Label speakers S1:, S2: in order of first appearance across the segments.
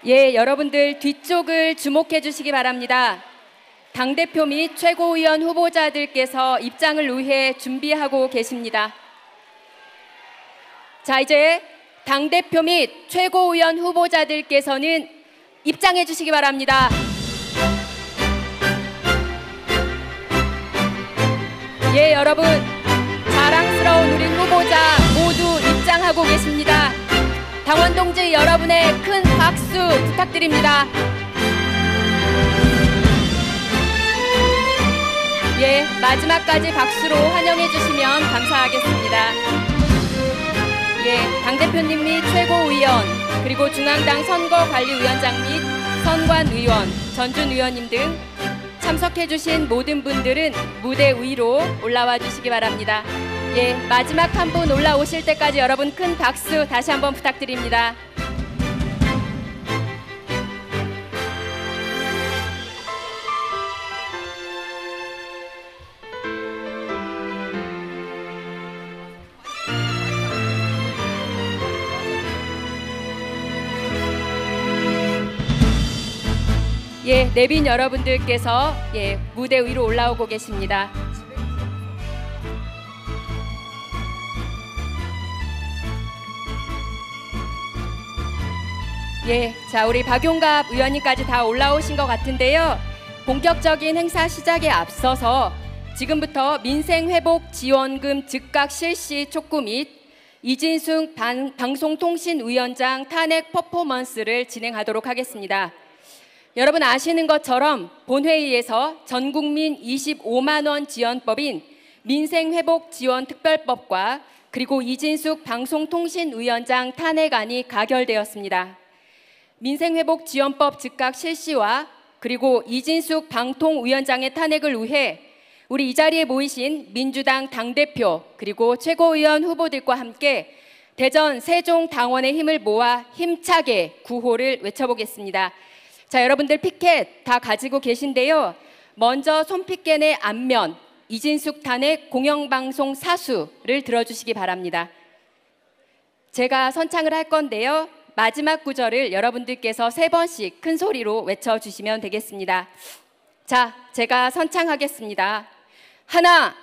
S1: 예, 여러분들 뒤쪽을 주목해 주시기 바랍니다. 당대표 및 최고위원 후보자들께서 입장을 위해 준비하고 계십니다. 자, 이제 당대표 및 최고위원 후보자들께서는 입장해 주시기 바랍니다. 예, 여러분, 자랑스러운 우리 후보자 모두 입장하고 계십니다. 당원 동지 여러분의 큰 박수 부탁드립니다. 예, 마지막까지 박수로 환영해 주시면 감사하겠습니다. 예, 당대표님 및 최고위원, 그리고 중앙당 선거관리위원장 및 선관위원, 전준위원님 등 참석해 주신 모든 분들은 무대 위로 올라와 주시기 바랍니다. 예, 마지막 한 분 올라오실 때까지 여러분 큰 박수 다시 한번 부탁드립니다. 예, 내빈 여러분들께서 무대 위로 올라오고 계십니다. 예, 자, 우리 박용갑 의원님까지 다 올라오신 것 같은데요. 본격적인 행사 시작에 앞서서 지금부터 민생회복지원금 즉각 실시 촉구 및 이진숙 방송통신위원장 탄핵 퍼포먼스를 진행하도록 하겠습니다. 여러분 아시는 것처럼 본회의에서 전국민 25만 원 지원법인 민생회복지원특별법과 그리고 이진숙 방송통신위원장 탄핵안이 가결되었습니다. 민생회복지원법 즉각 실시와 그리고 이진숙 방통위원장의 탄핵을 위해 우리 이 자리에 모이신 민주당 당대표 그리고 최고위원 후보들과 함께 대전 세종당원의 힘을 모아 힘차게 구호를 외쳐보겠습니다. 자, 여러분들 피켓 다 가지고 계신데요. 먼저 손피켓의 앞면 이진숙 탄핵 공영방송 사수를 들어주시기 바랍니다. 제가 선창을 할 건데요. 마지막 구절을 여러분들께서 3번씩 큰 소리로 외쳐주시면 되겠습니다. 자, 제가 선창하겠습니다. 하나,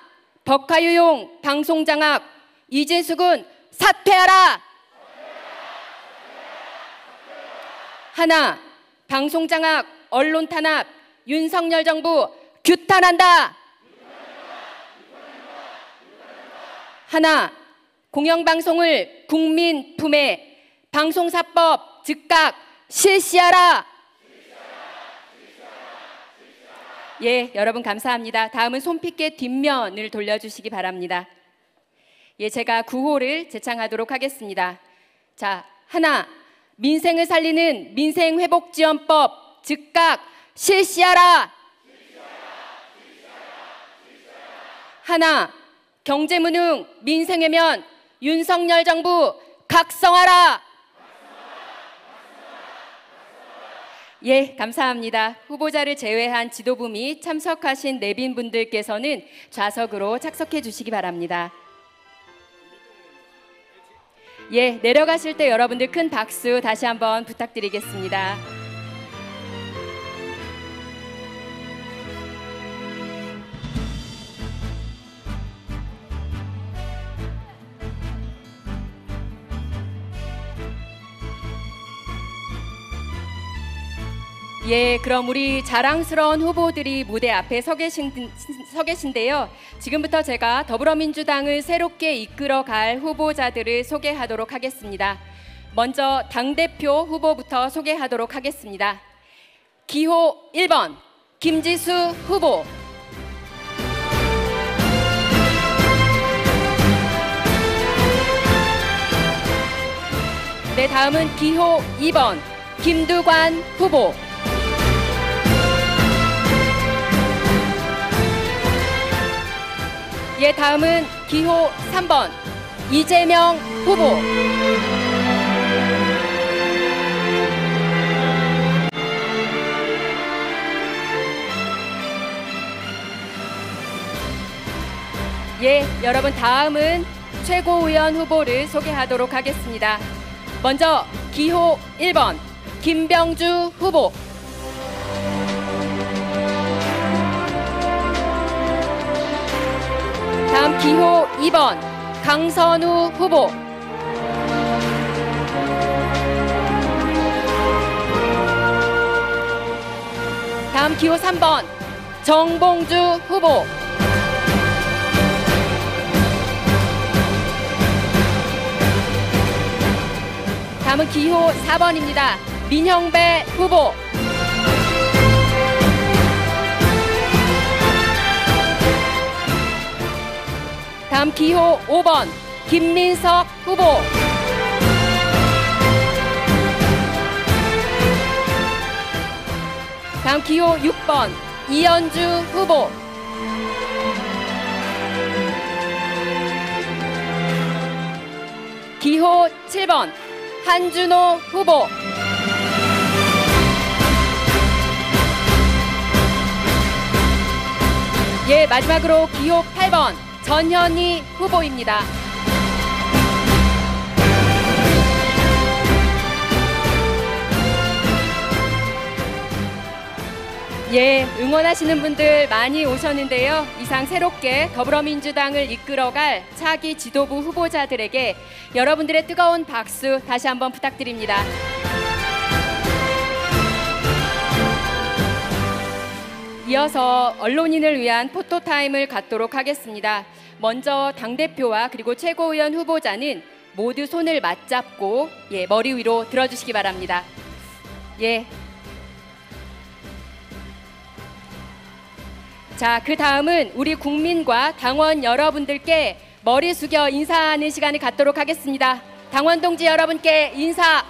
S1: 법카유용 방송장악 이진숙은 사퇴하라! 하나, 방송장악 언론탄압 윤석열 정부 규탄한다! 하나, 공영방송을 국민 품에 방송사법 즉각 실시하라! 예, 여러분 감사합니다. 다음은 손피켓 뒷면을 돌려주시기 바랍니다. 예, 제가 구호를 제창하도록 하겠습니다. 자, 하나, 민생을 살리는 민생회복지원법 즉각 실시하라! 하나, 경제무능 민생외면 윤석열 정부 각성하라! 예, 감사합니다. 후보자를 제외한 지도부 및 참석하신 내빈 분들께서는 좌석으로 착석해 주시기 바랍니다. 예, 내려가실 때 여러분들 큰 박수 다시 한번 부탁드리겠습니다. 예, 그럼 우리 자랑스러운 후보들이 무대 앞에 서 계신데요. 지금부터 제가 더불어민주당을 새롭게 이끌어갈 후보자들을 소개하도록 하겠습니다. 먼저 당대표 후보부터 소개하도록 하겠습니다. 기호 1번 김지수 후보. 네, 다음은 기호 2번 김두관 후보. 예, 다음은 기호 3번 이재명 후보. 예, 여러분 다음은 최고위원 후보를 소개하도록 하겠습니다. 먼저 기호 1번 김병주 후보. 다음 기호 2번 강선우 후보. 다음 기호 3번 정봉주 후보. 다음은 기호 4번입니다. 민형배 후보. 다음 기호 5번 김민석 후보. 다음 기호 6번 이현주 후보. 기호 7번 한준호 후보. 예, 마지막으로 기호 8번 전현희 후보입니다. 예, 응원하시는 분들 많이 오셨는데요. 이상 새롭게 더불어민주당을 이끌어갈 차기 지도부 후보자들에게 여러분들의 뜨거운 박수 다시 한번 부탁드립니다. 이어서 언론인을 위한 포토타임을 갖도록 하겠습니다. 먼저 당대표와 그리고 최고위원 후보자는 모두 손을 맞잡고 머리 위로 들어주시기 바랍니다. 자, 그 다음은 우리 국민과 당원 여러분들께 머리 숙여 인사하는 시간을 갖도록 하겠습니다. 당원 동지 여러분께 인사.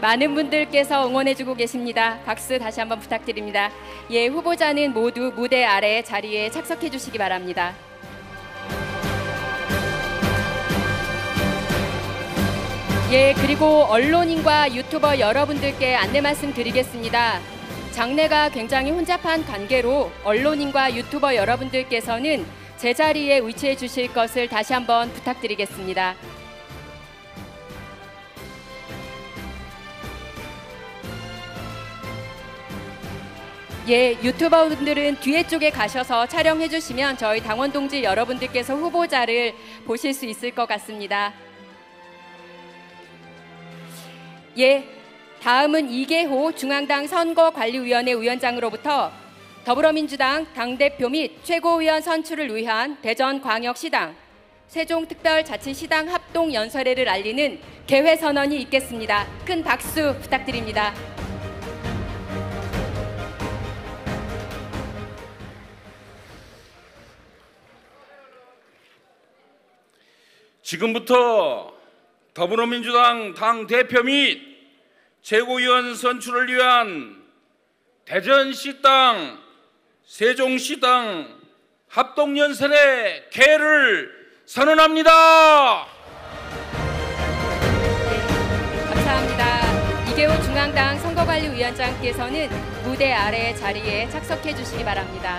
S1: 많은 분들께서 응원해주고 계십니다. 박수 다시 한번 부탁드립니다. 후보자는 모두 무대 아래 자리에 착석해 주시기 바랍니다. 그리고 언론인과 유튜버 여러분들께 안내 말씀 드리겠습니다. 장내가 굉장히 혼잡한 관계로 언론인과 유튜버 여러분들께서는 제자리에 위치해 주실 것을 다시 한번 부탁드리겠습니다. 유튜버분들은 뒤에 쪽에 가셔서 촬영해 주시면 저희 당원 동지 여러분들께서 후보자를 보실 수 있을 것 같습니다. 다음은 이계호 중앙당 선거관리위원회 위원장으로부터 더불어민주당 당대표 및 최고위원 선출을 위한 대전광역시당, 세종특별자치시당 합동연설회를 알리는 개회선언이 있겠습니다. 큰 박수 부탁드립니다.
S2: 지금부터 더불어민주당 당대표 및 최고위원 선출을 위한 대전시당, 세종시당 합동연설의 개를 선언합니다.
S1: 감사합니다. 이계호 중앙당 선거관리위원장께서는 무대 아래 자리에 착석해 주시기 바랍니다.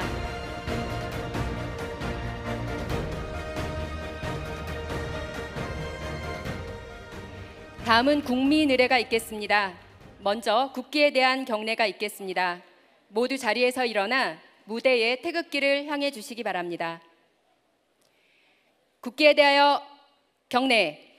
S1: 다음은 국민의례가 있겠습니다. 먼저 국기에 대한 경례가 있겠습니다. 모두 자리에서 일어나 무대에 태극기를 향해 주시기 바랍니다. 국기에 대하여 경례.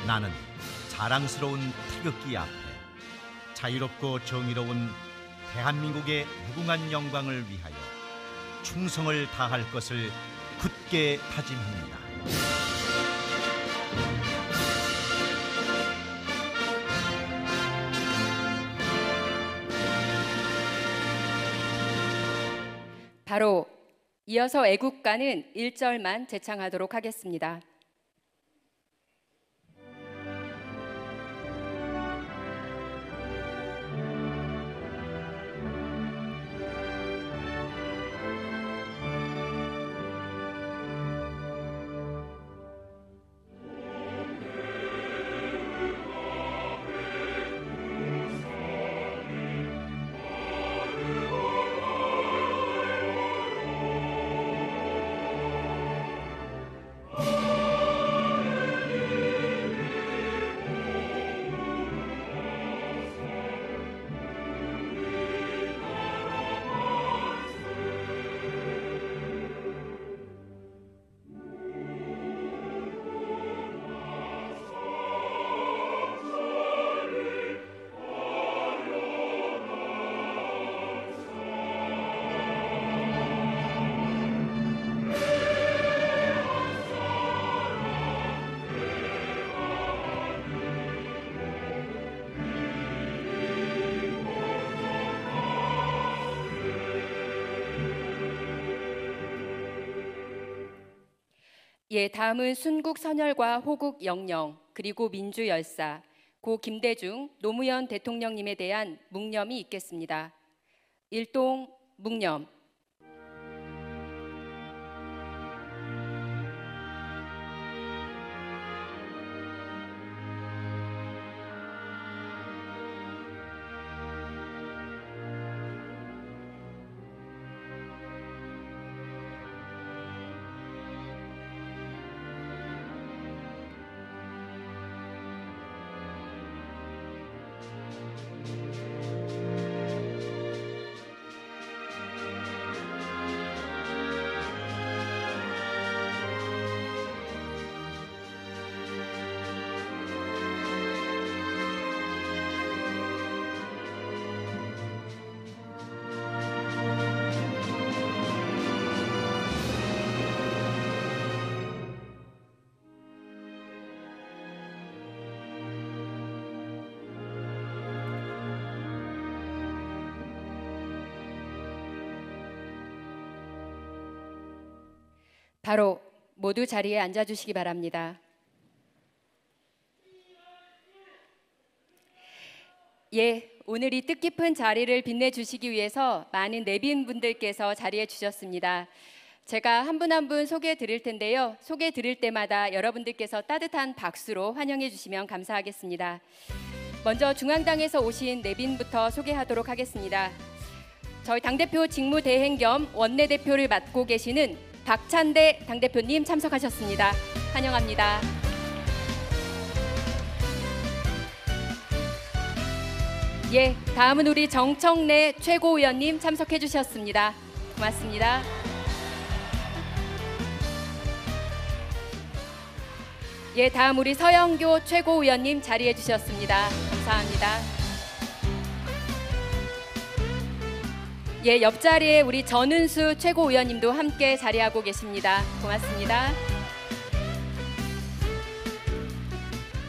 S3: 나는 자랑스러운 태극기 앞에 자유롭고 정의로운 대한민국의 무궁한 영광을 위하여 충성을 다할 것을 굳게 다짐합니다.
S1: 바로 이어서 애국가는 1절만 제창하도록 하겠습니다. 예, 다음은 순국 선열과 호국 영령, 그리고 민주 열사, 고 김대중 노무현 대통령님에 대한 묵념이 있겠습니다. 일동 묵념. 바로 모두 자리에 앉아주시기 바랍니다. 예, 오늘 이 뜻깊은 자리를 빛내주시기 위해서 많은 내빈분들께서 자리해 주셨습니다. 제가 한 분 한 분 소개해 드릴 텐데요. 소개해 드릴 때마다 여러분들께서 따뜻한 박수로 환영해 주시면 감사하겠습니다. 먼저 중앙당에서 오신 내빈부터 소개하도록 하겠습니다. 저희 당대표 직무대행 겸 원내대표를 맡고 계시는 박찬대 당대표님 참석하셨습니다. 환영합니다. 예, 다음은 우리 정청래 최고위원님 참석해 주셨습니다. 고맙습니다. 예, 다음 우리 서영교 최고위원님 자리해 주셨습니다. 감사합니다. 예, 옆자리에 우리 전은수 최고위원님도 함께 자리하고 계십니다. 고맙습니다.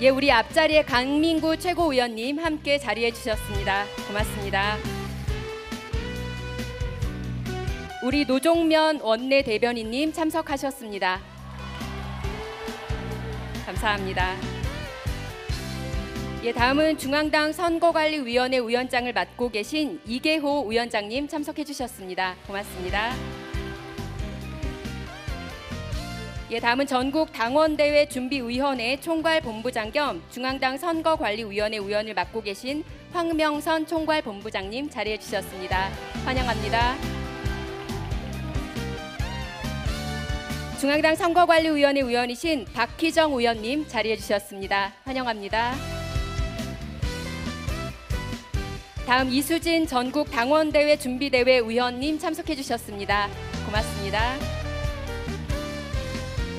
S1: 예, 우리 앞자리에 강민구 최고위원님 함께 자리해 주셨습니다. 고맙습니다. 우리 노종면 원내대변인님 참석하셨습니다. 감사합니다. 예, 다음은 중앙당 선거관리위원회 위원장을 맡고 계신 이계호 위원장님 참석해 주셨습니다. 고맙습니다. 예, 다음은 전국 당원대회 준비위원회 총괄본부장 겸 중앙당 선거관리위원회 위원을 맡고 계신 황명선 총괄본부장님 자리해 주셨습니다. 환영합니다. 중앙당 선거관리위원회 위원이신 박희정 의원님 자리해 주셨습니다. 환영합니다. 다음 이수진 전국 당원대회 준비대회 위원님 참석해 주셨습니다. 고맙습니다.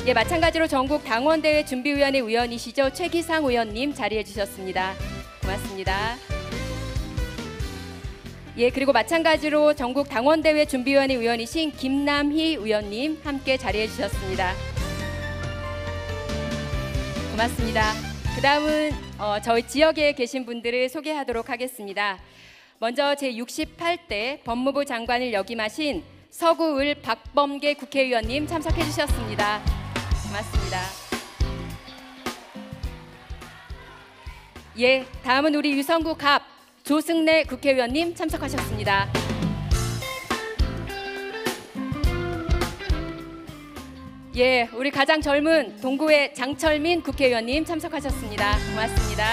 S1: 예, 마찬가지로 전국 당원대회 준비위원회 위원이시죠. 최기상 의원님 자리해 주셨습니다. 고맙습니다. 예, 그리고 마찬가지로 전국 당원대회 준비위원회 위원이신 김남희 의원님 함께 자리해 주셨습니다. 고맙습니다. 그 다음은 저희 지역에 계신 분들을 소개하도록 하겠습니다. 먼저 제68대 법무부 장관을 역임하신 서구을 박범계 국회의원님 참석해 주셨습니다. 고맙습니다. 예, 다음은 우리 유성구 갑 조승래 국회의원님 참석하셨습니다. 예, 우리 가장 젊은 동구의 장철민 국회의원님 참석하셨습니다. 고맙습니다.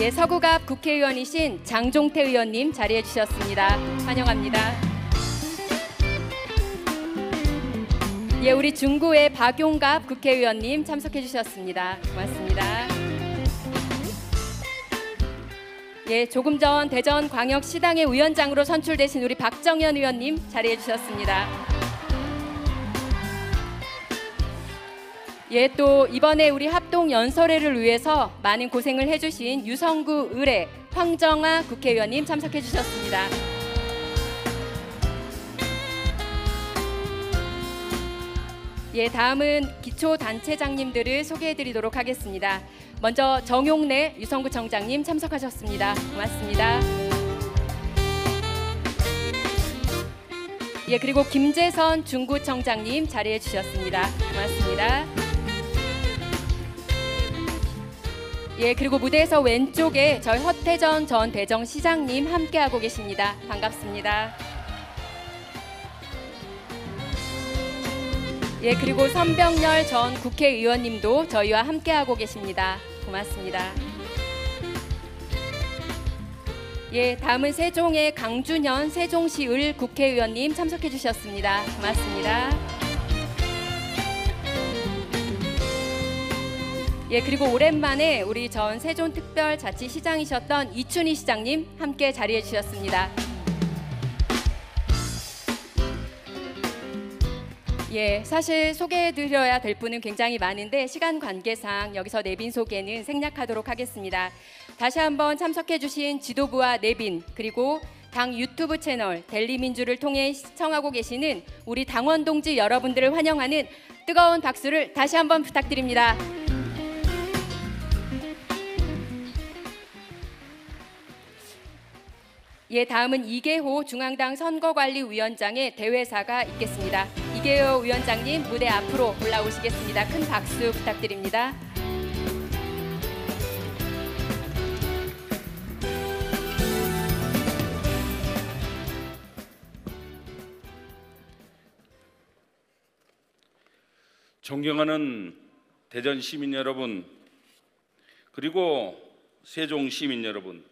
S1: 예, 서구갑 국회의원이신 장종태 의원님 자리해 주셨습니다. 환영합니다. 예, 우리 중구의 박용갑 국회의원님 참석해 주셨습니다. 고맙습니다. 예, 조금 전 대전광역시당의 위원장으로 선출되신 우리 박정현 의원님 자리해 주셨습니다. 예, 또 이번에 우리 합동 연설회를 위해서 많은 고생을 해주신 유성구 의뢰 황정아 국회의원님 참석해 주셨습니다. 예, 다음은 기초단체장님들을 소개해드리도록 하겠습니다. 먼저 정용래 유성구청장님 참석하셨습니다. 고맙습니다. 예, 그리고 김재선 중구청장님 자리해 주셨습니다. 고맙습니다. 예, 그리고 무대에서 왼쪽에 저희 허태전 전 대정시장님 함께하고 계십니다. 반갑습니다. 예, 그리고 선병열 전 국회의원님도 저희와 함께하고 계십니다. 고맙습니다. 예, 다음은 세종의 강준현 세종시을 국회의원님 참석해 주셨습니다. 고맙습니다. 예, 그리고 오랜만에 우리 전 세종특별자치시장이셨던 이춘희 시장님 함께 자리해 주셨습니다. 예, 사실 소개해드려야 될 분은 굉장히 많은데 시간 관계상 여기서 내빈 소개는 생략하도록 하겠습니다. 다시 한번 참석해주신 지도부와 내빈 그리고 당 유튜브 채널 델리민주를 통해 시청하고 계시는 우리 당원 동지 여러분들을 환영하는 뜨거운 박수를 다시 한번 부탁드립니다. 예, 다음은 이계호 중앙당 선거관리위원장의 대회사가 있겠습니다. 이계호 위원장님 무대 앞으로 올라오시겠습니다. 큰 박수 부탁드립니다.
S2: 존경하는 대전 시민 여러분, 그리고 세종 시민 여러분,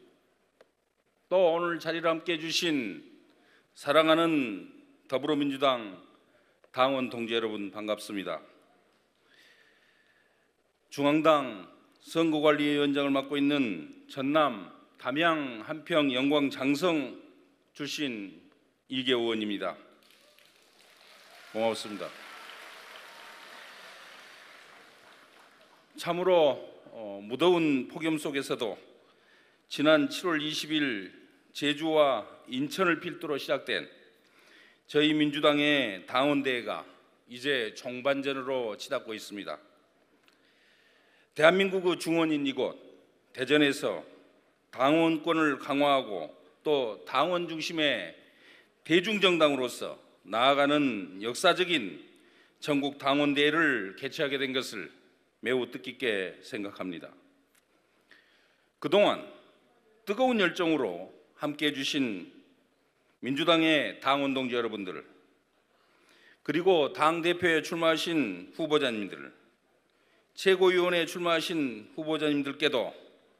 S2: 또 오늘 자리를 함께 해주신 사랑하는 더불어민주당 당원 동지 여러분 반갑습니다. 중앙당 선거관리위원장을 맡고 있는 전남 담양 한평 영광 장성 출신 이계호 의원입니다. 고맙습니다. 참으로 무더운 폭염 속에서도 지난 7월 20일 제주와 인천을 필두로 시작된 저희 민주당의 당원대회가 이제 종반전으로 치닫고 있습니다. 대한민국의 중원인 이곳 대전에서 당원권을 강화하고 또 당원 중심의 대중정당으로서 나아가는 역사적인 전국 당원대회를 개최하게 된 것을 매우 뜻깊게 생각합니다. 그동안 뜨거운 열정으로 함께해 주신 민주당의 당원 동지 여러분들, 그리고 당대표에 출마하신 후보자님들, 최고위원회에 출마하신 후보자님들께도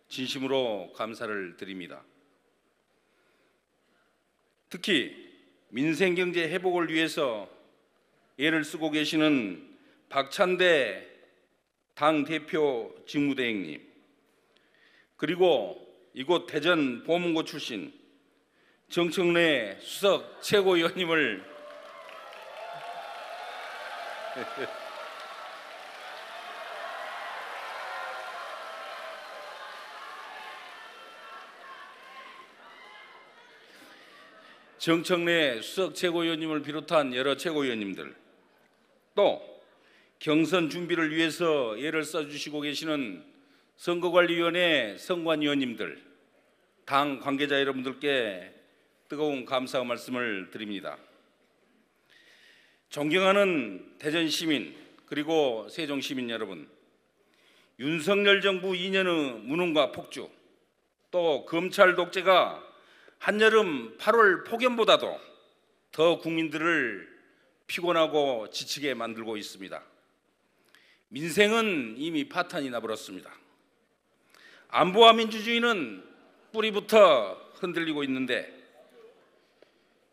S2: 진심으로 감사를 드립니다. 특히 민생경제 회복을 위해서 애를 쓰고 계시는 박찬대 당대표 직무대행님, 그리고 이곳 대전 보문고 출신 정청래 수석 최고위원님을 정청래 수석 최고위원님을 비롯한 여러 최고위원님들, 또 경선 준비를 위해서 애를 써주시고 계시는 선거관리위원회 선관위원님들, 당 관계자 여러분들께 뜨거운 감사의 말씀을 드립니다. 존경하는 대전 시민 그리고 세종 시민 여러분, 윤석열 정부 2년의 무능과 폭주, 또 검찰 독재가 한여름 8월 폭염보다도 더 국민들을 피곤하고 지치게 만들고 있습니다. 민생은 이미 파탄이 나버렸습니다. 안보와 민주주의는 뿌리부터 흔들리고 있는데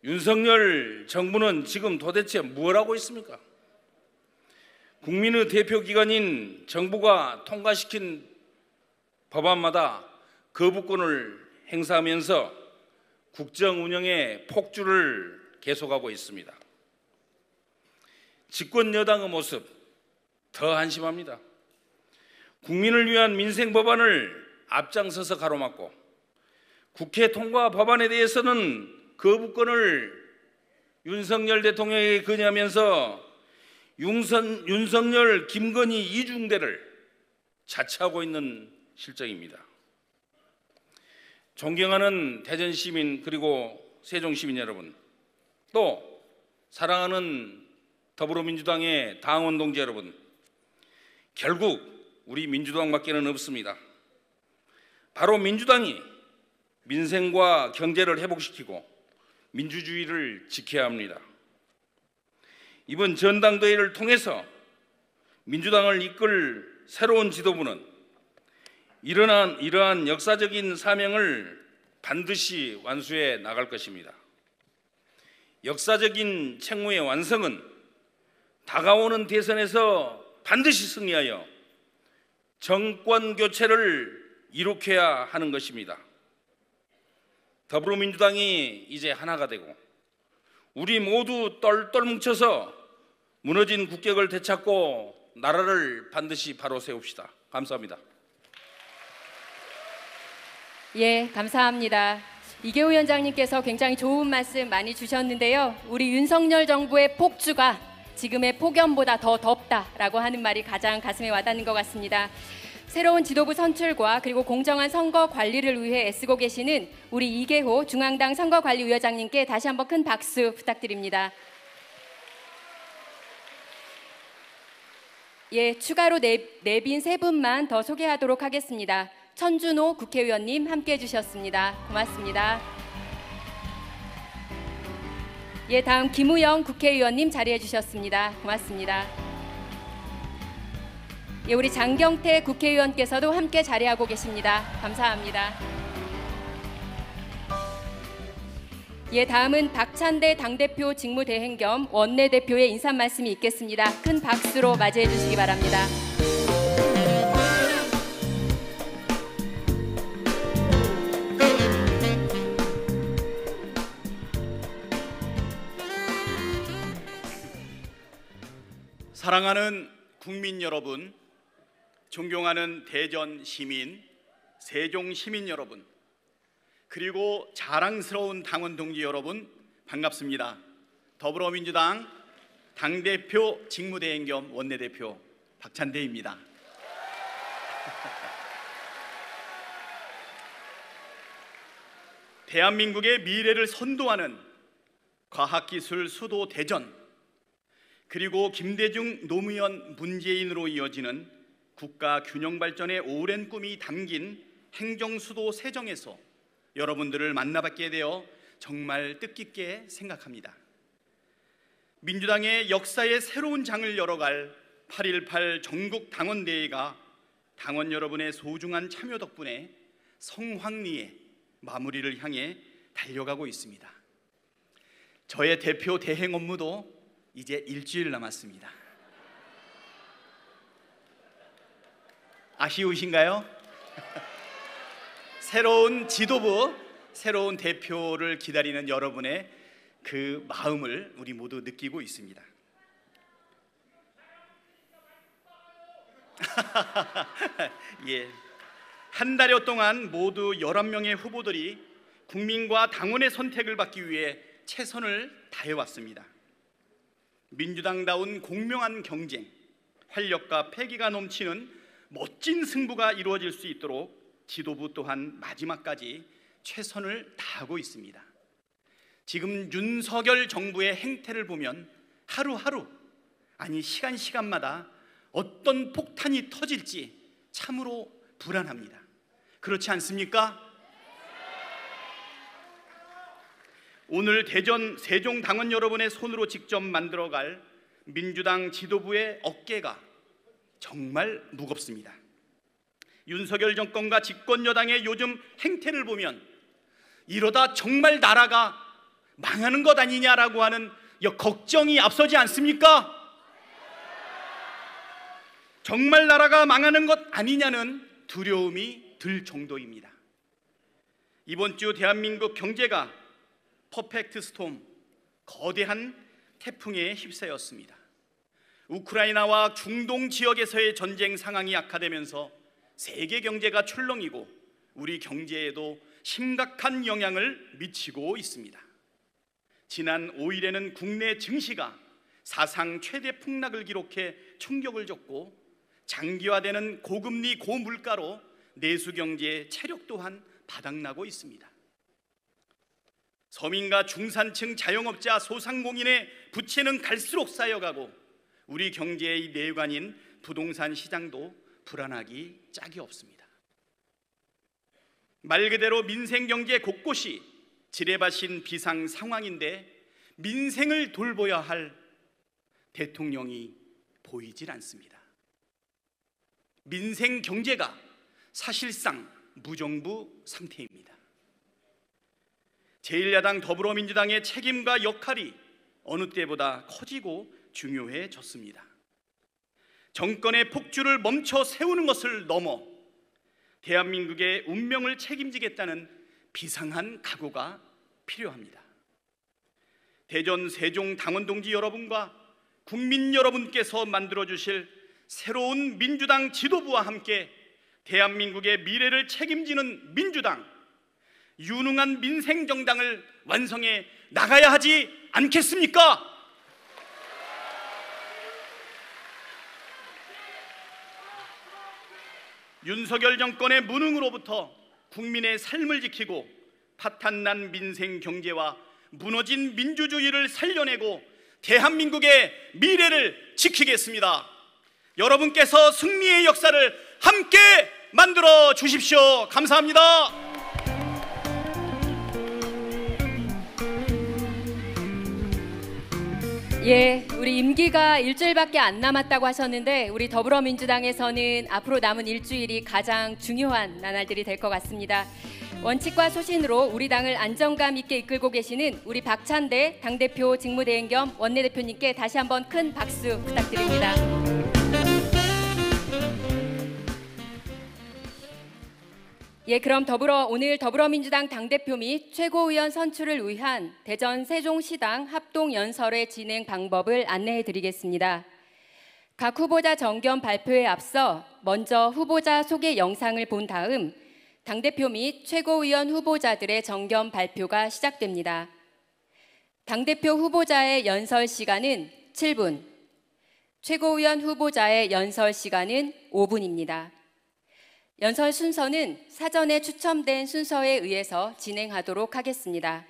S2: 윤석열 정부는 지금 도대체 뭘 하고 있습니까? 국민의 대표기관인 정부가 통과시킨 법안마다 거부권을 행사하면서 국정 운영의 폭주를 계속하고 있습니다. 집권 여당의 모습 더 한심합니다. 국민을 위한 민생 법안을 앞장서서 가로막고 국회 통과 법안에 대해서는 거부권을 윤석열 대통령에게 건의하면서 윤석열, 김건희 이중대를 자처하고 있는 실정입니다. 존경하는 대전 시민 그리고 세종 시민 여러분, 또 사랑하는 더불어민주당의 당원 동지 여러분, 결국 우리 민주당밖에는 없습니다. 바로 민주당이 민생과 경제를 회복시키고 민주주의를 지켜야 합니다. 이번 전당대회를 통해서 민주당을 이끌 새로운 지도부는 이러한 역사적인 사명을 반드시 완수해 나갈 것입니다. 역사적인 책무의 완성은 다가오는 대선에서 반드시 승리하여 정권 교체를 이룩해야 하는 것입니다. 더불어민주당이 이제 하나가 되고 우리 모두 똘똘 뭉쳐서 무너진 국격을 되찾고 나라를 반드시 바로 세웁시다. 감사합니다.
S1: 예, 감사합니다. 이계호 위원장님께서 굉장히 좋은 말씀 많이 주셨는데요. 우리 윤석열 정부의 폭주가 지금의 폭염보다 더 덥다라고 하는 말이 가장 가슴에 와닿는 것 같습니다. 새로운 지도부 선출과 그리고 공정한 선거 관리를 위해 애쓰고 계시는 우리 이계호 중앙당 선거관리위원장님께 다시 한번 큰 박수 부탁드립니다. 예, 추가로 내빈 세 분만 더 소개하도록 하겠습니다. 천준호 국회의원님 함께해 주셨습니다. 고맙습니다. 예, 다음 김우영 국회의원님 자리해 주셨습니다. 고맙습니다. 예, 우리 장경태 국회의원께서도 함께 자리하고 계십니다. 감사합니다. 예, 다음은 박찬대 당대표 직무대행 겸 원내대표의 인사 말씀이 있겠습니다. 큰 박수로 맞이해 주시기 바랍니다.
S4: 사랑하는 국민 여러분, 존경하는 대전 시민, 세종 시민 여러분, 그리고 자랑스러운 당원 동지 여러분, 반갑습니다. 더불어민주당 당대표 직무대행 겸 원내대표 박찬대입니다. 대한민국의 미래를 선도하는 과학기술 수도 대전, 그리고 김대중, 노무현, 문재인으로 이어지는 국가 균형 발전의 오랜 꿈이 담긴 행정수도 세정에서 여러분들을 만나뵙게 되어 정말 뜻깊게 생각합니다. 민주당의 역사의 새로운 장을 열어갈 8.18 전국 당원대회가 당원 여러분의 소중한 참여 덕분에 성황리의 마무리를 향해 달려가고 있습니다. 저의 대표 대행 업무도 이제 일주일 남았습니다. 아쉬우신가요? 새로운 지도부, 새로운 대표를 기다리는 여러분의 그 마음을 우리 모두 느끼고 있습니다. 예, 한 달여 동안 모두 11명의 후보들이 국민과 당원의 선택을 받기 위해 최선을 다해왔습니다. 민주당다운 공명한 경쟁, 활력과 패기가 넘치는 멋진 승부가 이루어질 수 있도록 지도부 또한 마지막까지 최선을 다하고 있습니다. 지금 윤석열 정부의 행태를 보면 하루하루, 아니 시간마다 어떤 폭탄이 터질지 참으로 불안합니다. 그렇지 않습니까? 오늘 대전 세종 당원 여러분의 손으로 직접 만들어갈 민주당 지도부의 어깨가 정말 무겁습니다. 윤석열 정권과 집권 여당의 요즘 행태를 보면 이러다 정말 나라가 망하는 것 아니냐라고 하는 걱정이 앞서지 않습니까? 정말 나라가 망하는 것 아니냐는 두려움이 들 정도입니다. 이번 주 대한민국 경제가 퍼펙트 스톰, 거대한 태풍에 휩싸였습니다. 우크라이나와 중동 지역에서의 전쟁 상황이 악화되면서 세계 경제가 출렁이고 우리 경제에도 심각한 영향을 미치고 있습니다. 지난 5일에는 국내 증시가 사상 최대 폭락을 기록해 충격을 줬고, 장기화되는 고금리 고물가로 내수 경제의 체력 또한 바닥나고 있습니다. 서민과 중산층 자영업자 소상공인의 부채는 갈수록 쌓여가고 우리 경제의 내관인 부동산 시장도 불안하기 짝이 없습니다. 말 그대로 민생 경제 곳곳이 지뢰밭인 비상 상황인데 민생을 돌보아야 할 대통령이 보이질 않습니다. 민생 경제가 사실상 무정부 상태입니다. 제1야당 더불어민주당의 책임과 역할이 어느 때보다 커지고 중요해졌습니다. 정권의 폭주를 멈춰 세우는 것을 넘어 대한민국의 운명을 책임지겠다는 비상한 각오가 필요합니다. 대전 세종 당원동지 여러분과 국민 여러분께서 만들어주실 새로운 민주당 지도부와 함께 대한민국의 미래를 책임지는 민주당, 유능한 민생정당을 완성해 나가야 하지 않겠습니까? 윤석열 정권의 무능으로부터 국민의 삶을 지키고 파탄난 민생 경제와 무너진 민주주의를 살려내고 대한민국의 미래를 지키겠습니다. 여러분께서 승리의 역사를 함께 만들어 주십시오. 감사합니다.
S1: 예, 우리 임기가 일주일밖에 안 남았다고 하셨는데 우리 더불어민주당에서는 앞으로 남은 일주일이 가장 중요한 나날들이 될 것 같습니다. 원칙과 소신으로 우리 당을 안정감 있게 이끌고 계시는 우리 박찬대 당대표 직무대행 겸 원내대표님께 다시 한번 큰 박수 부탁드립니다. 예, 그럼 오늘 더불어민주당 당대표 및 최고위원 선출을 위한 대전 세종시당 합동연설의 진행 방법을 안내해 드리겠습니다. 각 후보자 정견 발표에 앞서 먼저 후보자 소개 영상을 본 다음 당대표 및 최고위원 후보자들의 정견 발표가 시작됩니다. 당대표 후보자의 연설 시간은 7분, 최고위원 후보자의 연설 시간은 5분입니다. 연설 순서는 사전에 추첨된 순서에 의해서 진행하도록 하겠습니다.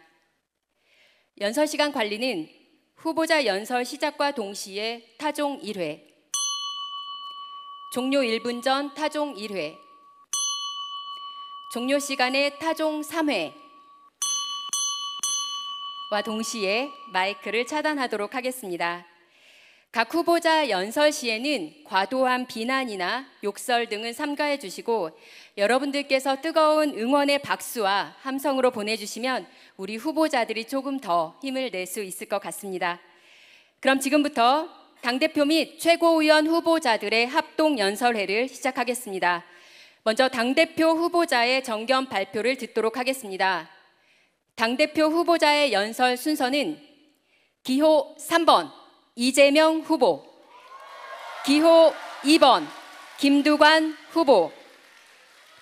S1: 연설 시간 관리는 후보자 연설 시작과 동시에 타종 1회, 종료 1분 전 타종 1회, 종료 시간에 타종 3회와 동시에 마이크를 차단하도록 하겠습니다. 각 후보자 연설 시에는 과도한 비난이나 욕설 등은 삼가해 주시고 여러분들께서 뜨거운 응원의 박수와 함성으로 보내주시면 우리 후보자들이 조금 더 힘을 낼 수 있을 것 같습니다. 그럼 지금부터 당대표 및 최고위원 후보자들의 합동 연설회를 시작하겠습니다. 먼저 당대표 후보자의 정견 발표를 듣도록 하겠습니다. 당대표 후보자의 연설 순서는 기호 3번 이재명 후보, 기호 2번 김두관 후보,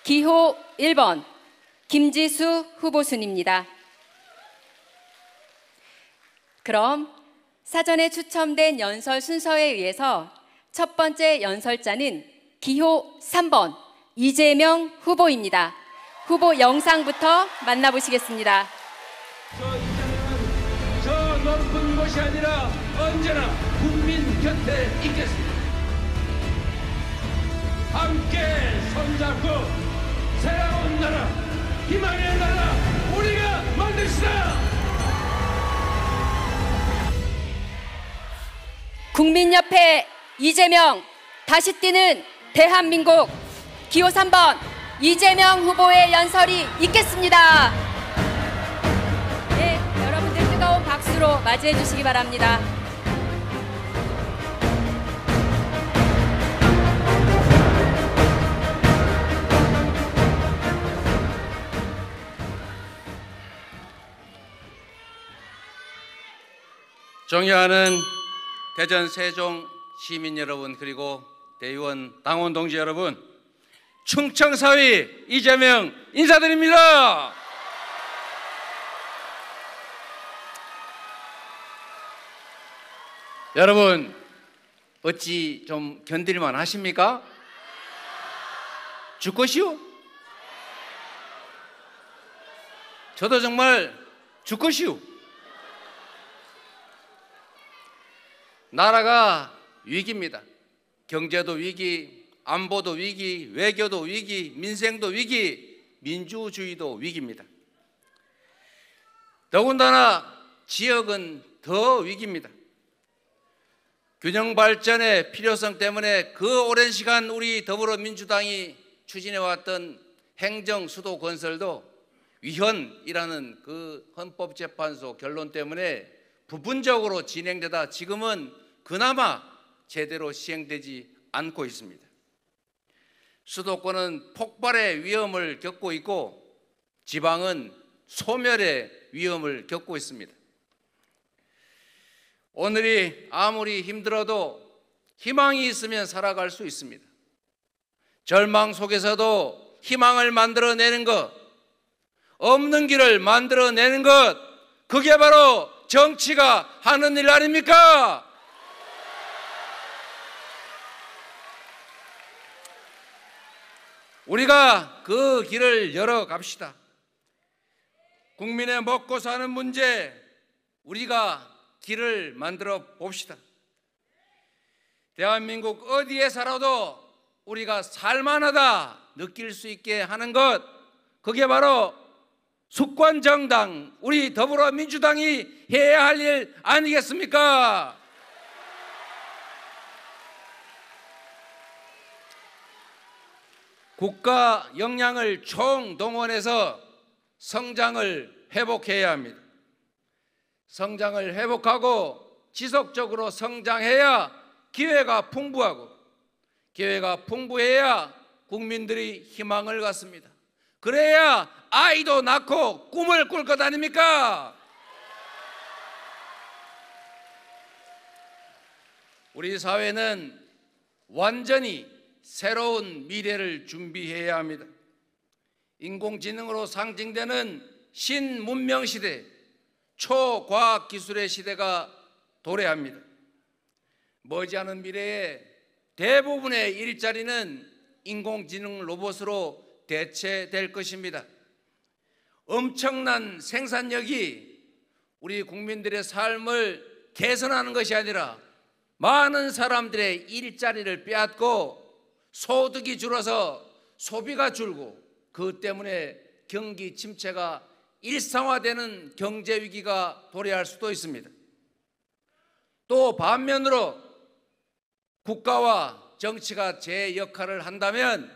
S1: 기호 1번 김지수 후보 순입니다. 그럼 사전에 추첨된 연설 순서에 의해서 첫 번째 연설자는 기호 3번 이재명 후보입니다. 후보 영상부터 만나보시겠습니다.
S5: 저 높은 곳이 아니라 언제나 국민 곁에 있겠습니다. 함께 손잡고 새로운 나라, 희망의 나라 우리가 만듭시다.
S1: 국민옆에 이재명, 다시 뛰는 대한민국, 기호 3번 이재명 후보의 연설이 있겠습니다. 네, 여러분들 뜨거운 박수로 맞이해 주시기 바랍니다.
S2: 존경하는 대전 세종 시민 여러분, 그리고 대의원 당원 동지 여러분, 충청사위 이재명 인사드립니다. 여러분, 어찌 좀 견딜만 하십니까? 죽것이요? 저도 정말
S6: 죽것이오. 나라가 위기입니다. 경제도 위기, 안보도 위기, 외교도 위기, 민생도 위기, 민주주의도 위기입니다. 더군다나 지역은 더 위기입니다. 균형 발전의 필요성 때문에 그 오랜 시간 우리 더불어민주당이 추진해왔던 행정 수도 건설도 위헌이라는 그 헌법재판소 결론 때문에 부분적으로 진행되다 지금은 그나마 제대로 시행되지 않고 있습니다. 수도권은 폭발의 위험을 겪고 있고 지방은 소멸의 위험을 겪고 있습니다. 오늘이 아무리 힘들어도 희망이 있으면 살아갈 수 있습니다. 절망 속에서도 희망을 만들어내는 것, 없는 길을 만들어내는 것, 그게 바로 정치가 하는 일 아닙니까? 우리가 그 길을 열어갑시다. 국민의 먹고 사는 문제, 우리가 길을 만들어 봅시다. 대한민국 어디에 살아도 우리가 살만하다 느낄 수 있게 하는 것, 그게 바로 수권정당, 우리 더불어민주당이 해야 할 일 아니겠습니까? 국가 역량을 총동원해서 성장을 회복해야 합니다. 성장을 회복하고 지속적으로 성장해야 기회가 풍부하고, 기회가 풍부해야 국민들이 희망을 갖습니다. 그래야 아이도 낳고 꿈을 꿀 것 아닙니까? 우리 사회는 완전히 새로운 미래를 준비해야 합니다. 인공지능으로 상징되는 신문명 시대, 초과학기술의 시대가 도래합니다. 머지않은 미래에 대부분의 일자리는 인공지능 로봇으로 대체될 것입니다. 엄청난 생산력이 우리 국민들의 삶을 개선하는 것이 아니라 많은 사람들의 일자리를 빼앗고 소득이 줄어서 소비가 줄고, 그 때문에 경기 침체가 일상화되는 경제 위기가 도래할 수도 있습니다. 또 반면으로 국가와 정치가 제 역할을 한다면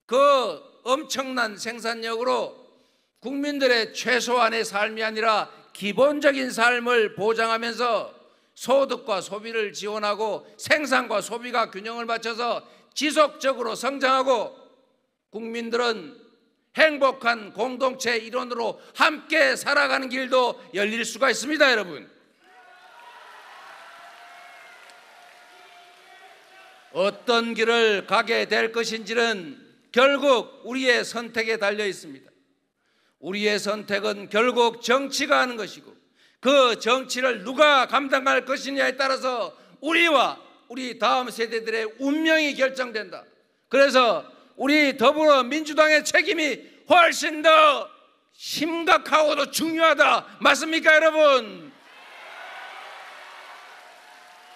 S6: 그 엄청난 생산력으로 국민들의 최소한의 삶이 아니라 기본적인 삶을 보장하면서 소득과 소비를 지원하고 생산과 소비가 균형을 맞춰서 지속적으로 성장하고, 국민들은 행복한 공동체 일원으로 함께 살아가는 길도 열릴 수가 있습니다. 여러분, 어떤 길을 가게 될 것인지는 결국 우리의 선택에 달려 있습니다. 우리의 선택은 결국 정치가 하는 것이고, 그 정치를 누가 감당할 것이냐에 따라서 우리와 우리 다음 세대들의 운명이 결정된다. 그래서 우리 더불어민주당의 책임이 훨씬 더 심각하고도 중요하다. 맞습니까, 여러분?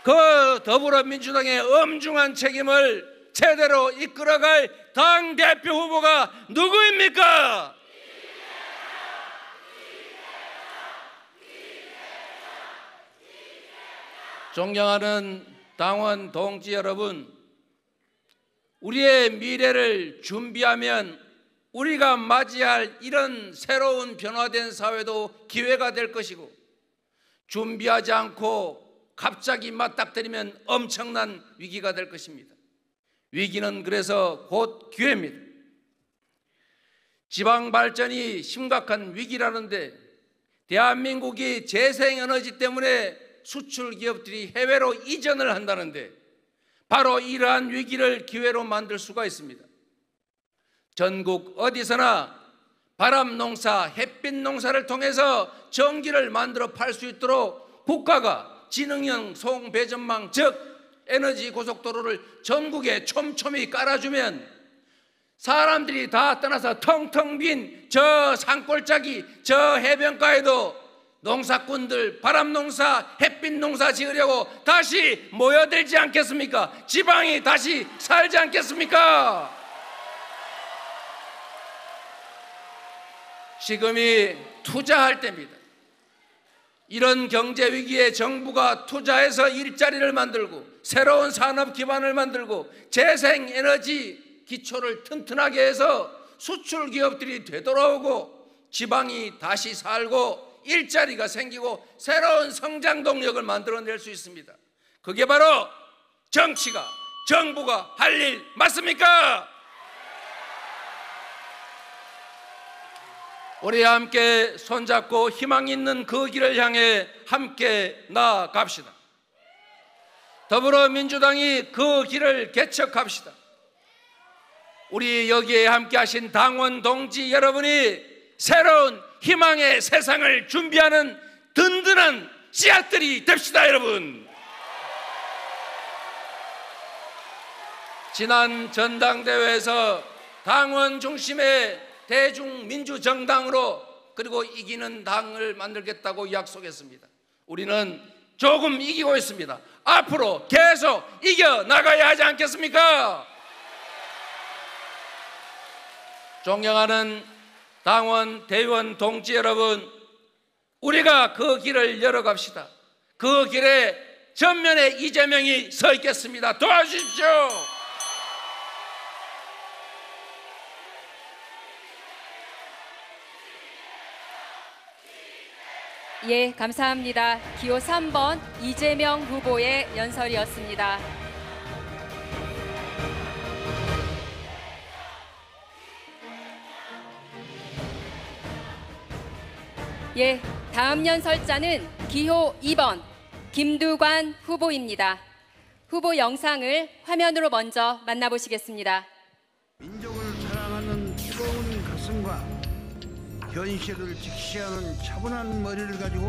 S6: 그 더불어민주당의 엄중한 책임을 제대로 이끌어갈 당대표 후보가 누구입니까? 존경하는 당원 동지 여러분, 우리의 미래를 준비하면 우리가 맞이할 이런 새로운 변화된 사회도 기회가 될 것이고, 준비하지 않고 갑자기 맞닥뜨리면 엄청난 위기가 될 것입니다. 위기는 그래서 곧 기회입니다. 지방 발전이 심각한 위기라는데 대한민국이 재생에너지 때문에 수출 기업들이 해외로 이전을 한다는데 바로 이러한 위기를 기회로 만들 수가 있습니다. 전국 어디서나 바람 농사, 햇빛 농사를 통해서 전기를 만들어 팔 수 있도록 국가가 지능형 송배전망, 즉 에너지 고속도로를 전국에 촘촘히 깔아주면 사람들이 다 떠나서 텅텅 빈 저 산골짜기 저 해변가에도 농사꾼들 바람농사 햇빛농사 지으려고 다시 모여들지 않겠습니까? 지방이 다시 살지 않겠습니까? 지금이 투자할 때입니다. 이런 경제 위기에 정부가 투자해서 일자리를 만들고 새로운 산업 기반을 만들고 재생에너지 기초를 튼튼하게 해서 수출 기업들이 되돌아오고 지방이 다시 살고 일자리가 생기고 새로운 성장 동력을 만들어낼 수 있습니다. 그게 바로 정치가, 정부가 할 일 맞습니까? 우리 함께 손잡고 희망 있는 그 길을 향해 함께 나아갑시다. 더불어민주당이 그 길을 개척합시다. 우리 여기에 함께 하신 당원 동지 여러분이 새로운 희망의 세상을 준비하는 든든한 씨앗들이 됩시다. 여러분, 지난 전당대회에서 당원 중심의 대중민주정당으로 그리고 이기는 당을 만들겠다고 약속했습니다. 우리는 조금 이기고 있습니다. 앞으로 계속 이겨나가야 하지 않겠습니까? 존경하는 당원, 대의원 동지 여러분, 우리가 그 길을 열어갑시다. 그 길에 전면에 이재명이 서 있겠습니다. 도와주십시오.
S1: 예, 감사합니다. 기호 3번 이재명 후보의 연설이었습니다. 예, 다음 연설자는 기호 2번 김두관 후보입니다. 후보 영상을 화면으로 먼저 만나보시겠습니다.
S7: 민족을 사랑하는 뜨거운 가슴과 현실을 직시하는 차분한 머리를 가지고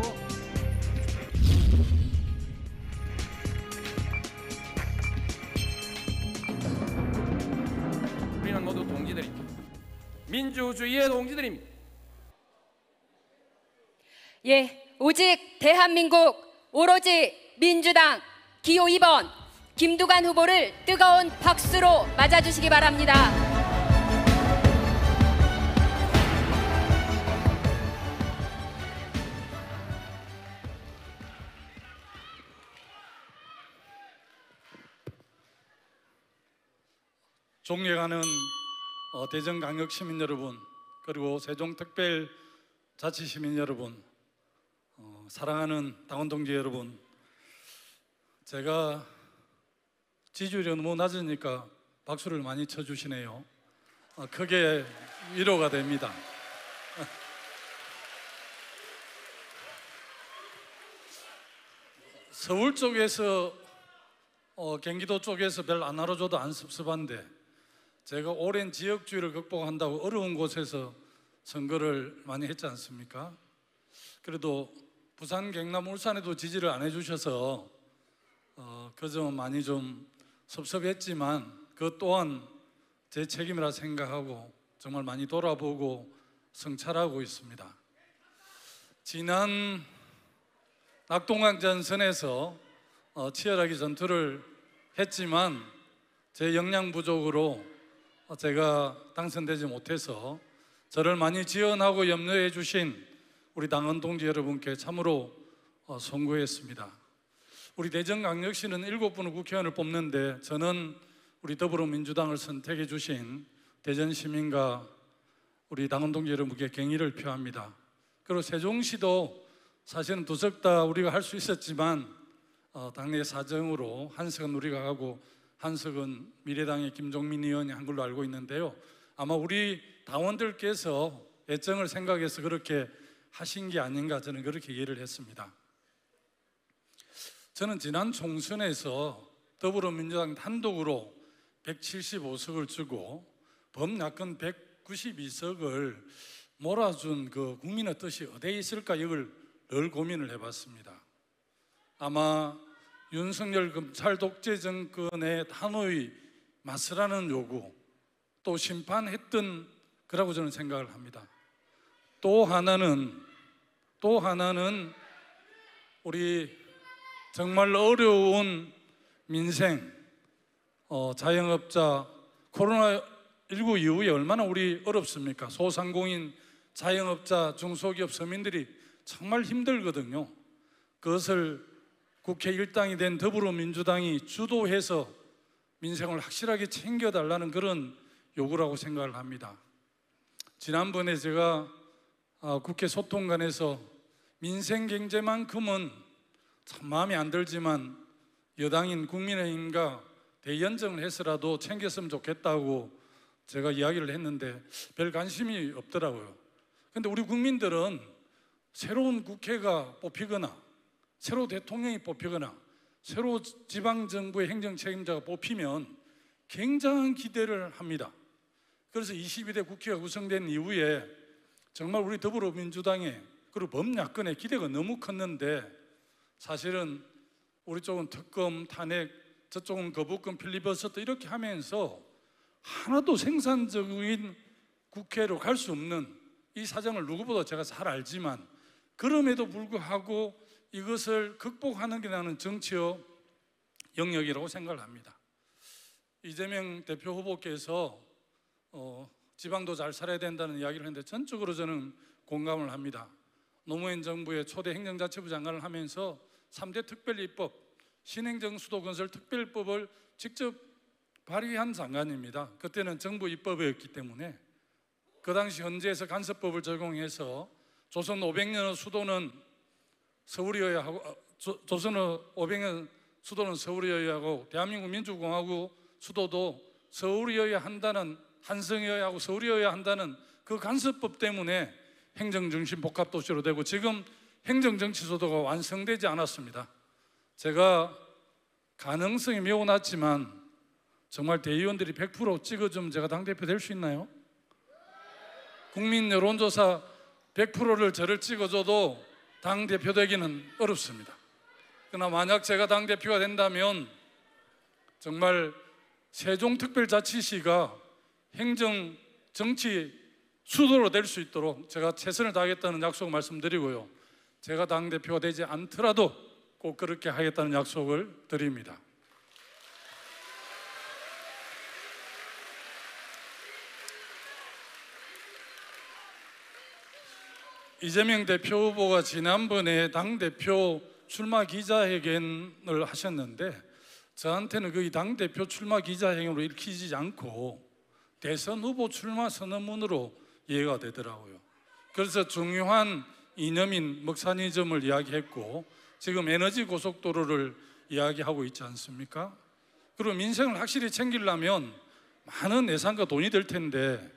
S5: 우리는 모두 동지들입니다. 민주주의의 동지들입니다.
S1: 예, 오직 대한민국, 오로지 민주당 기호 2번 김두관 후보를 뜨거운 박수로 맞아주시기 바랍니다.
S8: 존경하는 대전광역시민 여러분, 그리고 세종특별자치시민 여러분, 사랑하는 당원 동지 여러분, 제가 지지율이 너무 낮으니까 박수를 많이 쳐주시네요. 크게 위로가 됩니다. 서울 쪽에서 경기도 쪽에서 별 안 알아줘도 안 섭섭한데, 제가 오랜 지역주의를 극복한다고 어려운 곳에서 선거를 많이 했지 않습니까? 그래도 부산, 경남, 울산에도 지지를 안 해주셔서 그 점은 많이 좀 섭섭했지만 그것 또한 제 책임이라 생각하고 정말 많이 돌아보고 성찰하고 있습니다. 지난 낙동강전선에서 치열하게 전투를 했지만 제 역량 부족으로 제가 당선되지 못해서 저를 많이 지원하고 염려해 주신 우리 당원 동지 여러분께 참으로 송구했습니다. 우리 대전광역시는 7분의 국회의원을 뽑는데 저는 우리 더불어민주당을 선택해 주신 대전시민과 우리 당원 동지 여러분께 경의를 표합니다. 그리고 세종시도 사실은 두 석 다 우리가 할 수 있었지만 당내 사정으로 한 석은 우리가 하고 한 석은 미래당의 김종민 의원이 한 걸로 알고 있는데요, 아마 우리 당원들께서 애정을 생각해서 그렇게 하신 게 아닌가, 저는 그렇게 이해를 했습니다. 저는 지난 총선에서 더불어민주당 단독으로 175석을 주고 범야권 192석을 몰아준 그 국민의 뜻이 어디에 있을까, 이걸 늘 고민을 해봤습니다. 아마 윤석열 검찰 독재 정권의 단호히 맞서라는 요구, 또 심판했던 거라고 저는 생각을 합니다. 또 하나는 우리 정말 어려운 민생, 자영업자, 코로나19 이후에 얼마나 우리 어렵습니까? 소상공인, 자영업자, 중소기업, 서민들이 정말 힘들거든요. 그것을 국회 일당이 된 더불어민주당이 주도해서 민생을 확실하게 챙겨달라는 그런 요구라고 생각을 합니다. 지난번에 제가 국회 소통관에서 민생 경제만큼은 참 마음에 안 들지만 여당인 국민의힘과 대연정을 해서라도 챙겼으면 좋겠다고 제가 이야기를 했는데 별 관심이 없더라고요. 그런데 우리 국민들은 새로운 국회가 뽑히거나 새로 대통령이 뽑히거나 새로 지방정부의 행정책임자가 뽑히면 굉장한 기대를 합니다. 그래서 22대 국회가 구성된 이후에 정말 우리 더불어민주당의 그리고 범야권의 기대가 너무 컸는데 사실은 우리 쪽은 특검, 탄핵, 저쪽은 거부권, 필리버스터 이렇게 하면서 하나도 생산적인 국회로 갈 수 없는 이 사정을 누구보다 제가 잘 알지만 그럼에도 불구하고 이것을 극복하는 게 나는 정치의 영역이라고 생각을 합니다. 이재명 대표 후보께서 지방도 잘 살아야 된다는 이야기를 했는데 전적으로 저는 공감을 합니다. 노무현 정부의 초대 행정자치부 장관을 하면서 3대 특별입법, 신행정수도건설 특별법을 직접 발의한 장관입니다. 그때는 정부 입법이었기 때문에 그 당시 헌재에서 간섭법을 적용해서 조선 500년의 수도는 서울이어야 하고 조선의 500년 수도는 서울이어야 하고 대한민국 민주공화국 수도도 서울이어야 한다는 한성이어야 하고 서울이어야 한다는 그 간섭법 때문에 행정중심 복합도시로 되고 지금 행정정치수도가 완성되지 않았습니다. 제가 가능성이 매우 낮지만 정말 대의원들이 100% 찍어주면 제가 당대표 될 수 있나요? 국민 여론조사 100%를 저를 찍어줘도 당대표 되기는 어렵습니다. 그러나 만약 제가 당대표가 된다면 정말 세종특별자치시가 행정 정치 수도로 될 수 있도록 제가 최선을 다하겠다는 약속을 말씀드리고요. 제가 당대표가 되지 않더라도 꼭 그렇게 하겠다는 약속을 드립니다. 이재명 대표 후보가 지난번에 당대표 출마 기자회견을 하셨는데 저한테는 그 당대표 출마 기자회견으로 읽히지 않고 대선 후보 출마 선언문으로 이해가 되더라고요. 그래서 중요한 이념인 먹사니즘을 이야기했고 지금 에너지 고속도로를 이야기하고 있지 않습니까? 그리고 민생을 확실히 챙기려면 많은 예산과 돈이 들 텐데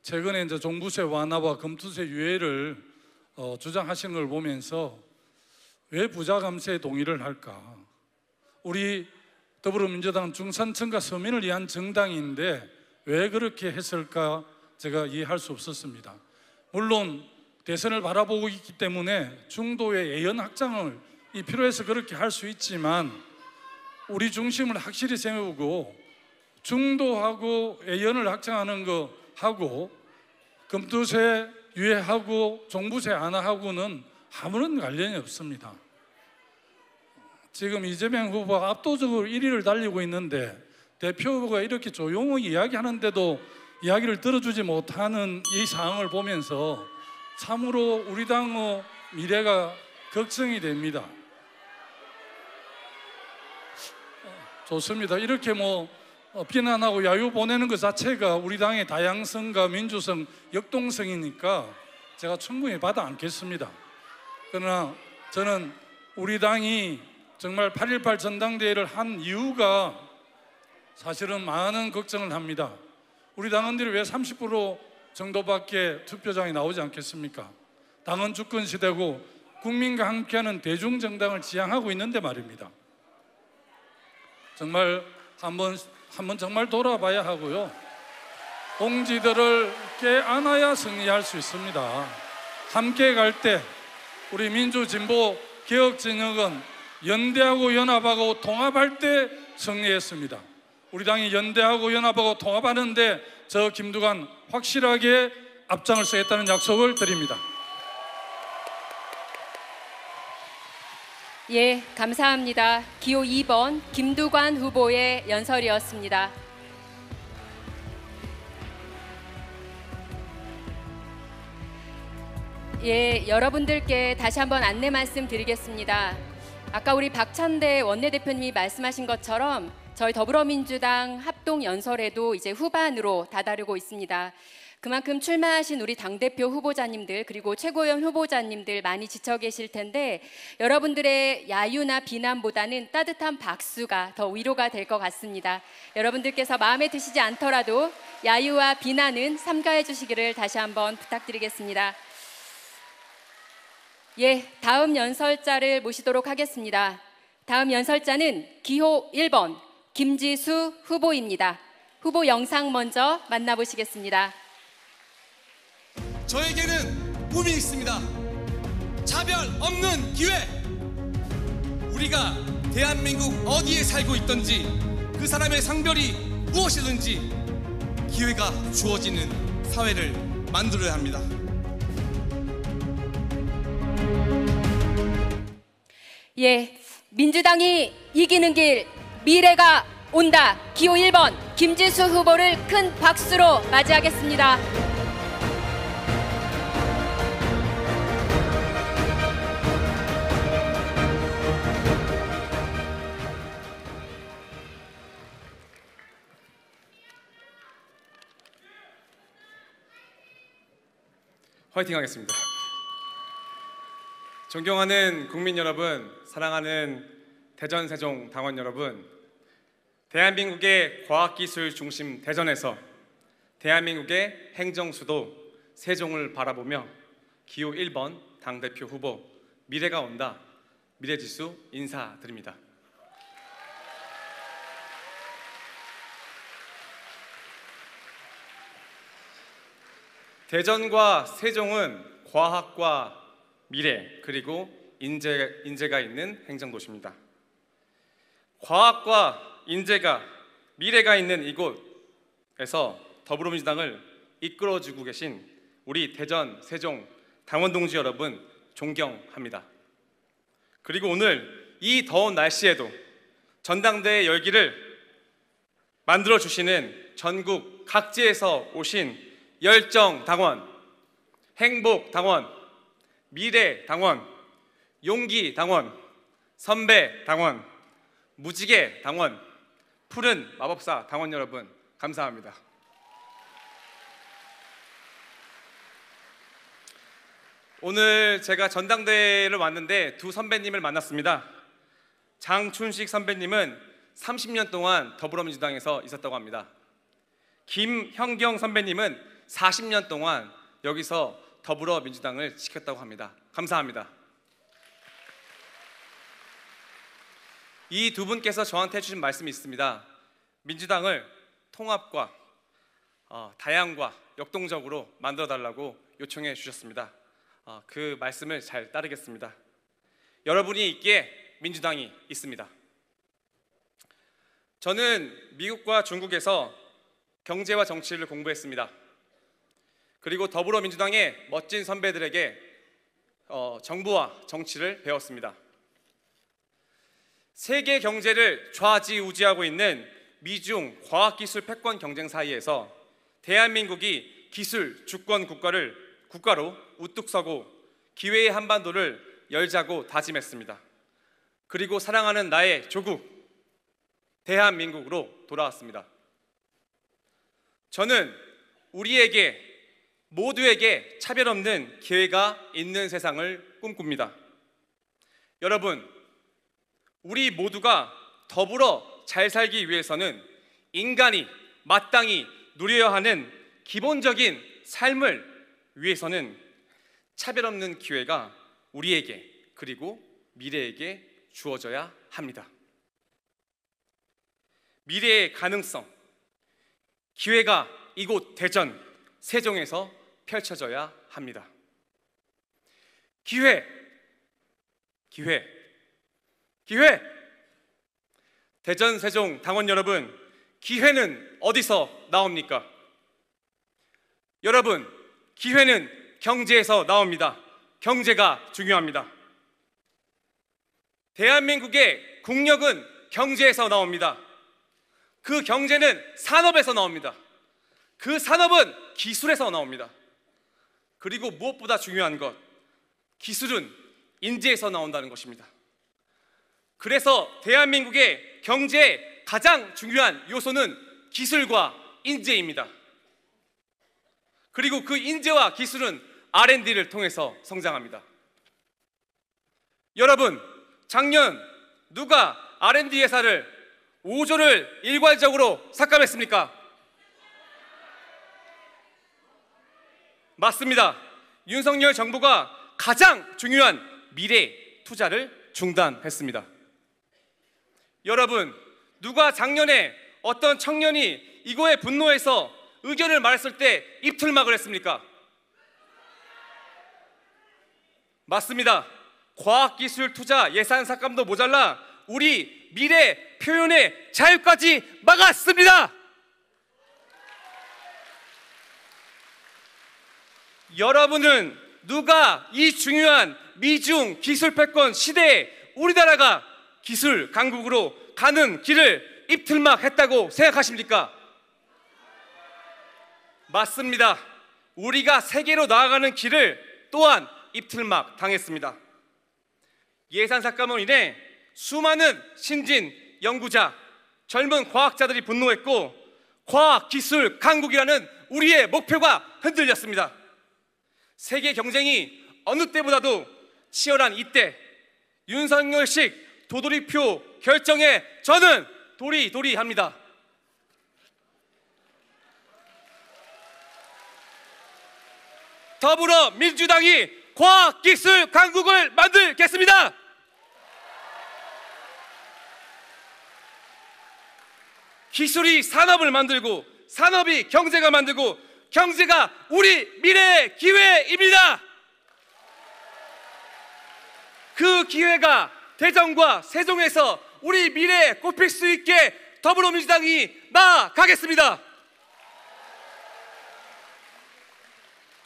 S8: 최근에 이제 종부세 완화와 금투세 유예를 주장하시는 걸 보면서 왜 부자 감세에 동의를 할까? 우리 더불어민주당은 중산층과 서민을 위한 정당인데 왜 그렇게 했을까? 제가 이해할 수 없었습니다. 물론 대선을 바라보고 있기 때문에 중도의 예연 확장을 필요해서 그렇게 할 수 있지만 우리 중심을 확실히 세우고 중도하고 예연을 확장하는 거 하고 금투세 유예하고 종부세 완화하고는 아무런 관련이 없습니다. 지금 이재명 후보가 압도적으로 1위를 달리고 있는데 대표 후보가 이렇게 조용히 이야기하는데도 이야기를 들어주지 못하는 이 상황을 보면서 참으로 우리 당의 미래가 걱정이 됩니다. 좋습니다. 이렇게 비난하고 야유 보내는 것 자체가 우리 당의 다양성과 민주성, 역동성이니까 제가 충분히 받아 안겠습니다. 그러나 저는 우리 당이 정말 8.18 전당대회를 한 이유가 사실은 많은 걱정을 합니다. 우리 당원들이 왜 30% 정도밖에 투표장에 나오지 않겠습니까? 당원 주권 시대고 국민과 함께하는 대중정당을 지향하고 있는데 말입니다. 정말 한번 정말 돌아봐야 하고요. 공지들을 껴안아야 승리할 수 있습니다. 함께 갈 때 우리 민주진보 개혁진영은 연대하고 연합하고 통합할 때 승리했습니다. 우리 당이 연대하고 연합하고 통합하는데 저 김두관 확실하게 앞장을 서겠다는 약속을 드립니다.
S1: 예, 감사합니다. 기호 2번 김두관 후보의 연설이었습니다. 예, 여러분들께 다시 한번 안내 말씀드리겠습니다. 아까 우리 박찬대 원내대표님이 말씀하신 것처럼 저희 더불어민주당 합동 연설에도 이제 후반으로 다다르고 있습니다. 그만큼 출마하신 우리 당대표 후보자님들 그리고 최고위원 후보자님들 많이 지쳐 계실 텐데 여러분들의 야유나 비난보다는 따뜻한 박수가 더 위로가 될 것 같습니다. 여러분들께서 마음에 드시지 않더라도 야유와 비난은 삼가해 주시기를 다시 한번 부탁드리겠습니다. 예, 다음 연설자를 모시도록 하겠습니다. 다음 연설자는 기호 1번 김지수 후보입니다. 후보 영상 먼저 만나보시겠습니다.
S9: 저에게는 꿈이 있습니다. 차별 없는 기회. 우리가 대한민국 어디에 살고 있든지 그 사람의 성별이 무엇이든지 기회가 주어지는 사회를 만들어야 합니다.
S1: 예, 민주당이 이기는 길 미래가 온다. 기호 1번 김지수 후보를 큰 박수로 맞이하겠습니다.
S10: 화이팅 하겠습니다. 존경하는 국민 여러분, 사랑하는 대전 세종 당원 여러분, 대한민국의 과학기술 중심 대전에서 대한민국의 행정수도 세종을 바라보며 기호 1번 당대표 후보 미래가 온다 미래지수 인사드립니다. 대전과 세종은 과학과 미래 그리고 인재가 있는 행정도시입니다. 과학과 인재가 미래가 있는 이곳에서 더불어민주당을 이끌어주고 계신 우리 대전, 세종 당원 동지 여러분 존경합니다. 그리고 오늘 이 더운 날씨에도 전당대회 열기를 만들어주시는 전국 각지에서 오신 열정 당원, 행복 당원, 미래 당원, 용기 당원, 선배 당원, 무지개 당원, 푸른 마법사 당원 여러분 감사합니다. 오늘 제가 전당대회를 왔는데 두 선배님을 만났습니다. 장춘식 선배님은 30년 동안 더불어민주당에서 있었다고 합니다. 김형경 선배님은 40년 동안 여기서 더불어민주당을 지켰다고 합니다. 감사합니다. 이 두 분께서 저한테 해주신 말씀이 있습니다. 민주당을 통합과 다양과 역동적으로 만들어달라고 요청해 주셨습니다. 그 말씀을 잘 따르겠습니다. 여러분이 있기에 민주당이 있습니다. 저는 미국과 중국에서 경제와 정치를 공부했습니다. 그리고 더불어민주당의 멋진 선배들에게 정부와 정치를 배웠습니다. 세계 경제를 좌지우지하고 있는 미중 과학기술 패권 경쟁 사이에서 대한민국이 기술 주권 국가로 우뚝 서고 기회의 한반도를 열자고 다짐했습니다. 그리고 사랑하는 나의 조국 대한민국으로 돌아왔습니다. 저는 우리에게 모두에게 차별 없는 기회가 있는 세상을 꿈꿉니다. 여러분, 우리 모두가 더불어 잘 살기 위해서는 인간이 마땅히 누려야 하는 기본적인 삶을 위해서는 차별 없는 기회가 우리에게 그리고 미래에게 주어져야 합니다. 미래의 가능성, 기회가 이곳 대전, 세종에서 펼쳐져야 합니다. 기회! 대전, 세종 당원 여러분, 기회는 어디서 나옵니까? 여러분, 기회는 경제에서 나옵니다. 경제가 중요합니다. 대한민국의 국력은 경제에서 나옵니다. 그 경제는 산업에서 나옵니다. 그 산업은 기술에서 나옵니다. 그리고 무엇보다 중요한 것, 기술은 인재에서 나온다는 것입니다. 그래서 대한민국의 경제의 가장 중요한 요소는 기술과 인재입니다. 그리고 그 인재와 기술은 R&D를 통해서 성장합니다. 여러분, 작년 누가 R&D 회사를 5조를 일괄적으로 삭감했습니까? 맞습니다. 윤석열 정부가 가장 중요한 미래 투자를 중단했습니다. 여러분, 누가 작년에 어떤 청년이 이거에 분노해서 의견을 말했을 때 입틀막을 했습니까? 맞습니다. 과학기술 투자 예산 삭감도 모자라 우리 미래 표현의 자유까지 막았습니다. 여러분은 누가 이 중요한 미중 기술 패권 시대에 우리나라가 기술 강국으로 가는 길을 입틀막 했다고 생각하십니까? 맞습니다. 우리가 세계로 나아가는 길을 또한 입틀막 당했습니다. 예산 삭감으로 인해 수많은 신진 연구자, 젊은 과학자들이 분노했고 과학기술 강국이라는 우리의 목표가 흔들렸습니다. 세계 경쟁이 어느 때보다도 치열한 이때 윤석열식 도돌이표 결정에 저는 도리도리합니다. 더불어민주당이 과학기술 강국을 만들겠습니다. 기술이 산업을 만들고 산업이 경제가 만들고 경제가 우리 미래의 기회입니다. 그 기회가 대전과 세종에서 우리 미래에 꼽힐 수 있게 더불어민주당이 나아가겠습니다.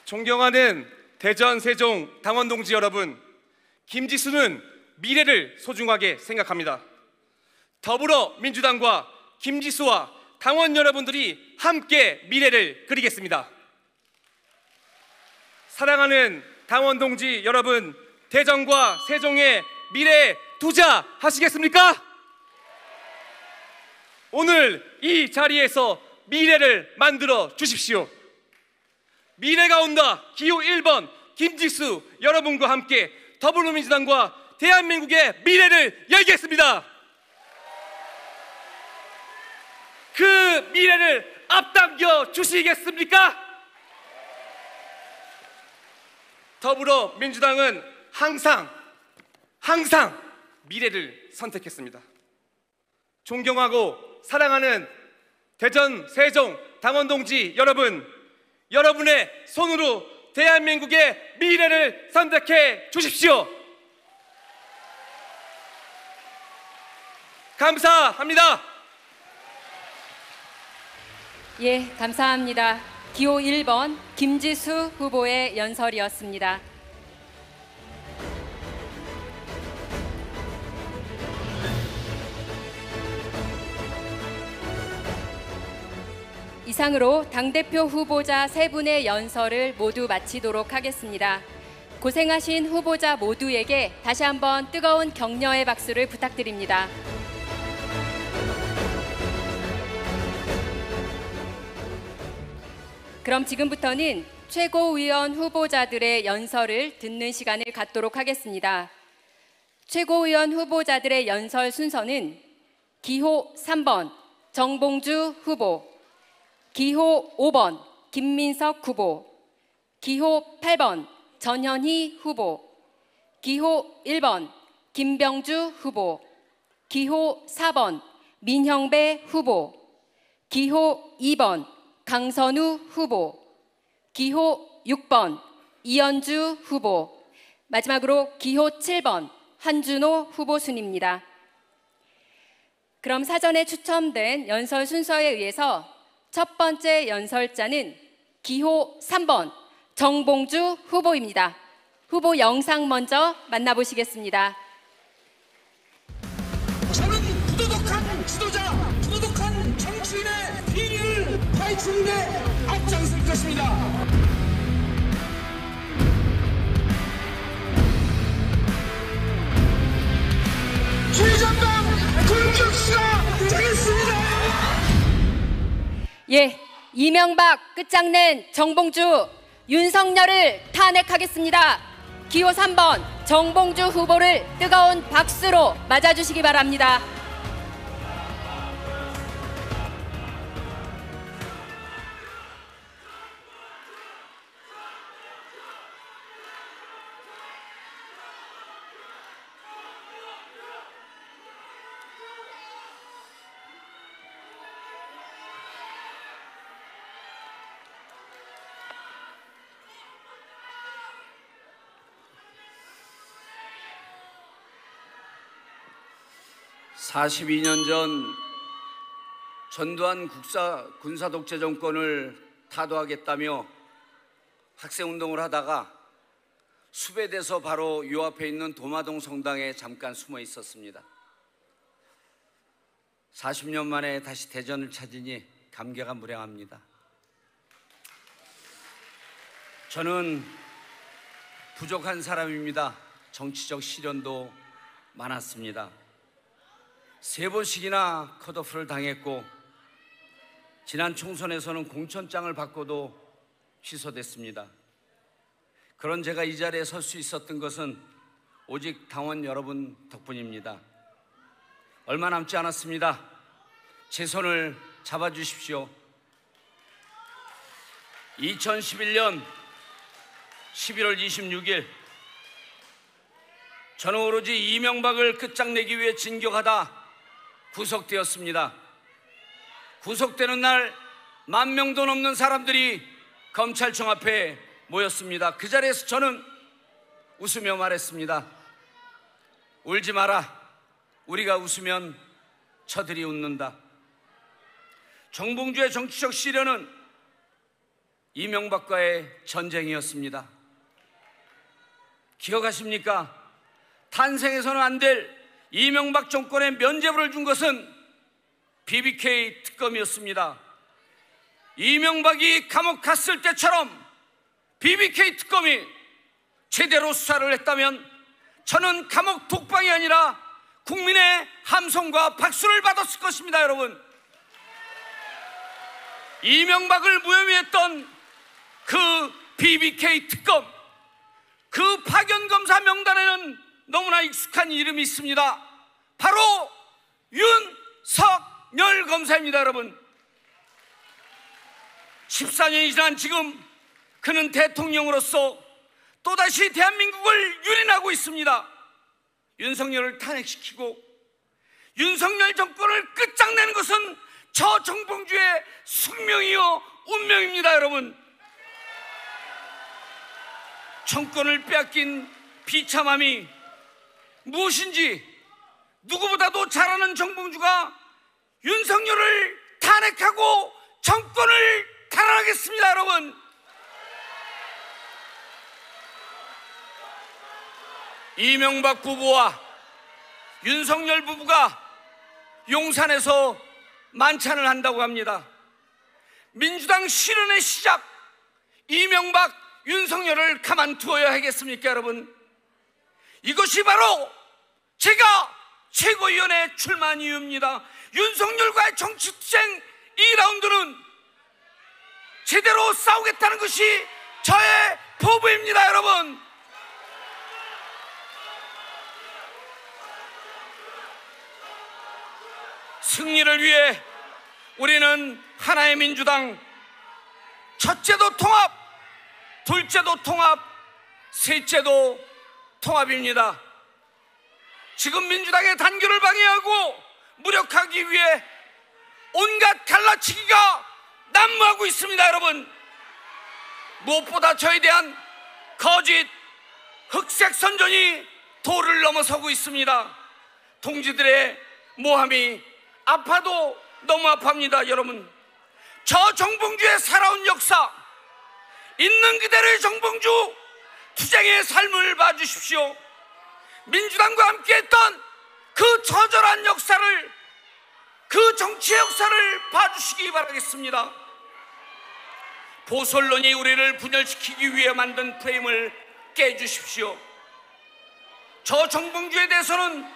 S10: 존경하는 대전, 세종 당원 동지 여러분, 김지수는 미래를 소중하게 생각합니다. 더불어민주당과 김지수와 당원 여러분들이 함께 미래를 그리겠습니다. 사랑하는 당원 동지 여러분, 대전과 세종의 미래에 투자하시겠습니까? 오늘 이 자리에서 미래를 만들어 주십시오. 미래가 온다. 기호 1번 김지수 여러분과 함께 더불어민주당과 대한민국의 미래를 열겠습니다. 그 미래를 앞당겨 주시겠습니까? 더불어민주당은 항상 미래를 선택했습니다. 존경하고 사랑하는 대전, 세종 당원 동지 여러분, 여러분의 손으로 대한민국의 미래를 선택해 주십시오. 감사합니다.
S1: 예, 감사합니다. 기호 1번 김지수 후보의 연설이었습니다. 이상으로 당대표 후보자 3분의 연설을 모두 마치도록 하겠습니다. 고생하신 후보자 모두에게 다시 한번 뜨거운 격려의 박수를 부탁드립니다. 그럼 지금부터는 최고위원 후보자들의 연설을 듣는 시간을 갖도록 하겠습니다. 최고위원 후보자들의 연설 순서는 기호 3번 정봉주 후보, 기호 5번 김민석 후보, 기호 8번 전현희 후보, 기호 1번 김병주 후보, 기호 4번 민형배 후보, 기호 2번 강선우 후보, 기호 6번 이현주 후보, 마지막으로 기호 7번 한준호 후보 순입니다. 그럼 사전에 추첨된 연설 순서에 의해서 첫 번째 연설자는 기호 3번 정봉주 후보입니다. 후보 영상 먼저 만나보시겠습니다.
S9: 저는 부도덕한 지도자, 부도덕한 정치인의 비리를 파헤치는 데 앞장설 것입니다. 최전방 공격수가 되겠습니다.
S1: 예, 이명박 끝장낸 정봉주, 윤석열을 탄핵하겠습니다. 기호 3번 정봉주 후보를 뜨거운 박수로 맞아주시기 바랍니다.
S11: (42년) 전 전두환 군사독재 정권을 타도하겠다며 학생운동을 하다가 수배돼서 바로 요 앞에 있는 도마동 성당에 잠깐 숨어 있었습니다. 40년 만에 다시 대전을 찾으니 감개가 무량합니다. 저는 부족한 사람입니다. 정치적 시련도 많았습니다. 3번씩이나 컷오프를 당했고 지난 총선에서는 공천장을 받고도 취소됐습니다. 그런 제가 이 자리에 설 수 있었던 것은 오직 당원 여러분 덕분입니다. 얼마 남지 않았습니다. 제 손을 잡아주십시오. 2011년 11월 26일 저는 오로지 이명박을 끝장내기 위해 진격하다 구속되었습니다. 구속되는 날 10,000명도 넘는 사람들이 검찰청 앞에 모였습니다. 그 자리에서 저는 웃으며 말했습니다. 울지 마라. 우리가 웃으면 저들이 웃는다. 정봉주의 정치적 시련은 이명박과의 전쟁이었습니다. 기억하십니까? 탄생해서는 안 될 이명박 정권에 면죄부를 준 것은 BBK 특검이었습니다. 이명박이 감옥 갔을 때처럼 BBK 특검이 제대로 수사를 했다면 저는 감옥 독방이 아니라 국민의 함성과 박수를 받았을 것입니다. 여러분, 이명박을 무혐의했던 그 BBK 특검, 그 파견검사 명단에는 너무나 익숙한 이름이 있습니다. 바로 윤석열 검사입니다. 여러분, 14년이 지난 지금 그는 대통령으로서 또다시 대한민국을 유린하고 있습니다. 윤석열을 탄핵시키고 윤석열 정권을 끝장내는 것은 저 정봉주의 숙명이요 운명입니다. 여러분, 정권을 빼앗긴 비참함이 무엇인지 누구보다도 잘 아는 정봉주가 윤석열을 탄핵하고 정권을 탈환하겠습니다. 여러분, 이명박 부부와 윤석열 부부가 용산에서 만찬을 한다고 합니다. 민주당 실현의 시작, 이명박, 윤석열을 가만두어야 하겠습니까? 여러분, 이것이 바로 제가 최고위원회 출마한 이유입니다. 윤석열과의 정치투쟁 2라운드는 제대로 싸우겠다는 것이 저의 포부입니다. 여러분, 승리를 위해 우리는 하나의 민주당, 첫째도 통합, 둘째도 통합, 셋째도 통합입니다. 지금 민주당의 단결을 방해하고 무력하기 위해 온갖 갈라치기가 난무하고 있습니다. 여러분, 무엇보다 저에 대한 거짓, 흑색 선전이 도를 넘어서고 있습니다. 동지들의 모함이 아파도 너무 아파합니다. 여러분, 저 정봉주의 살아온 역사, 있는 그대로의 정봉주 투쟁의 삶을 봐주십시오. 민주당과 함께했던 그 처절한 역사를, 그 정치의 역사를 봐주시기 바라겠습니다. 보수 언론이 우리를 분열시키기 위해 만든 프레임을 깨주십시오. 저 정봉주에 대해서는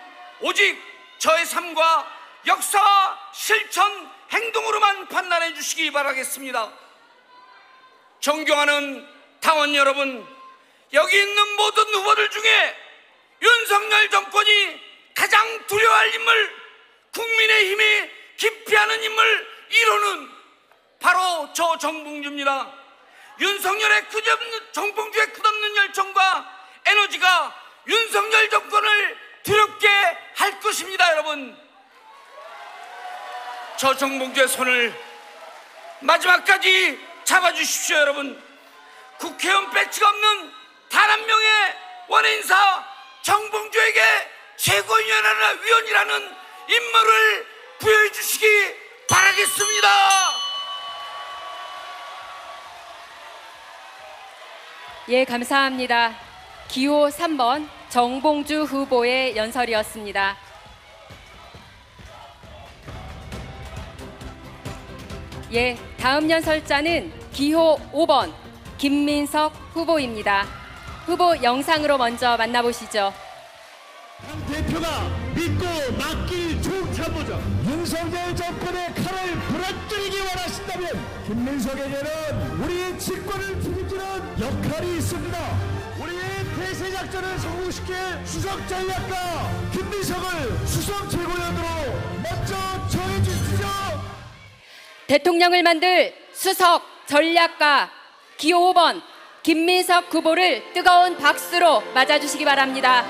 S11: 오직 저의 삶과 역사와 실천, 행동으로만 판단해 주시기 바라겠습니다. 존경하는 당원 여러분, 여기 있는 모든 후보들 중에 윤석열 정권이 가장 두려워할 인물, 국민의힘이 기피하는 인물 1호는 바로 저 정봉주입니다. 윤석열의 정봉주의 끝없는 열정과 에너지가 윤석열 정권을 두렵게 할 것입니다. 여러분, 저 정봉주의 손을 마지막까지 잡아주십시오. 여러분, 국회의원 배치가 없는 단 한 명의 원인사 정봉주에게 최고위원이라는 임무를 부여해 주시기 바라겠습니다.
S1: 예, 감사합니다. 기호 3번 정봉주 후보의 연설이었습니다. 예, 다음 연설자는 기호 5번 김민석 후보입니다. 후보 영상으로 먼저 만나보시죠.
S9: 당 대표가 믿고 맡길 총참모자 윤석열 정권의 칼을 부러뜨리기 원하신다면 김민석에게는 우리의 직권을 책임지는 역할이 있습니다. 우리의 폐쇄작전을 성공시킬 수석 전략가 김민석을 수석 최고위원으로 먼저 정해주시죠.
S1: 대통령을 만들 수석 전략가 기호 5번 김민석 후보를 뜨거운 박수로 맞아주시기 바랍니다.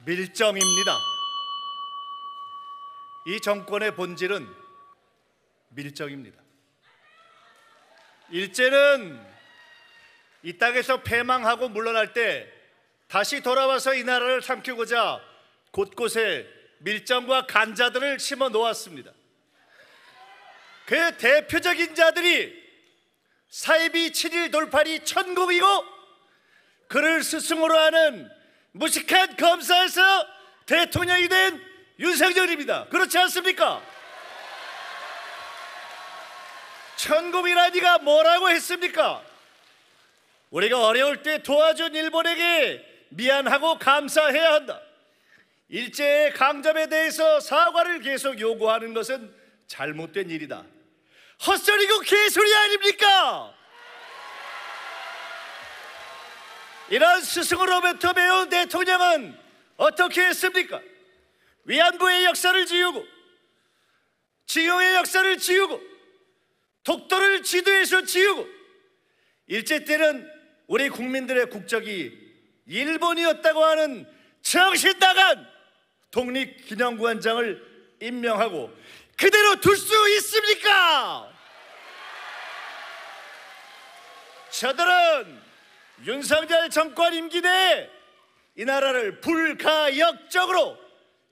S12: 밀정입니다. 이 정권의 본질은 밀정입니다. 일제는 이 땅에서 패망하고 물러날 때 다시 돌아와서 이 나라를 삼키고자 곳곳에 밀정과 간자들을 심어 놓았습니다. 그 대표적인 자들이 사이비 7.1 돌팔이 천국이고 그를 스승으로 하는 무식한 검사에서 대통령이 된 윤석열입니다. 그렇지 않습니까? 천국이라니가 뭐라고 했습니까? 우리가 어려울 때 도와준 일본에게 미안하고 감사해야 한다. 일제의 강점에 대해서 사과를 계속 요구하는 것은 잘못된 일이다. 헛소리고 개소리 아닙니까? 이런 스승으로부터 배운 대통령은 어떻게 했습니까? 위안부의 역사를 지우고 징용의 역사를 지우고 독도를 지도에서 지우고 일제 때는 우리 국민들의 국적이 일본이었다고 하는 정신 나간 독립기념관장을 임명하고 그대로 둘 수 있습니까? 저들은 윤석열 정권 임기 내에 이 나라를 불가역적으로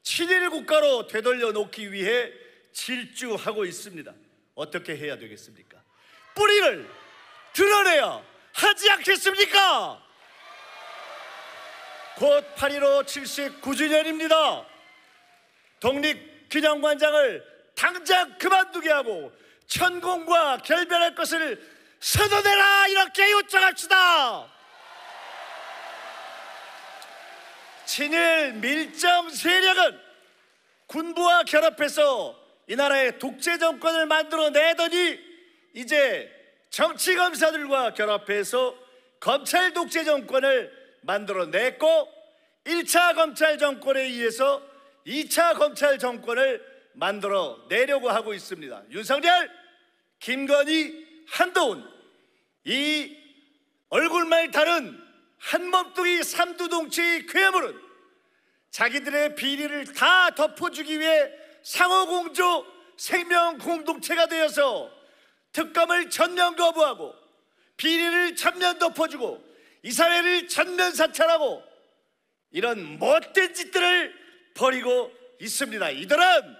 S12: 친일 국가로 되돌려 놓기 위해 질주하고 있습니다. 어떻게 해야 되겠습니까? 뿌리를 드러내야 하지 않겠습니까? 곧 8.15 79주년입니다. 독립기념관장을 당장 그만두게 하고 천공과 결별할 것을 선언해라, 이렇게 요청합시다. 친일 밀정 세력은 군부와 결합해서 이 나라의 독재 정권을 만들어내더니 이제 정치검사들과 결합해서 검찰 독재 정권을 만들어냈고 1차 검찰 정권에 의해서 2차 검찰 정권을 만들어내려고 하고 있습니다. 윤석열, 김건희, 한동훈, 이 얼굴만 다른 한몸뚱이 삼두동체의 괴물은 자기들의 비리를 다 덮어주기 위해 상호공조 생명 공동체가 되어서 특검을 전면 거부하고 비리를 전면 덮어주고 이 사회를 전면 사찰하고 이런 못된 짓들을 벌이고 있습니다. 이들은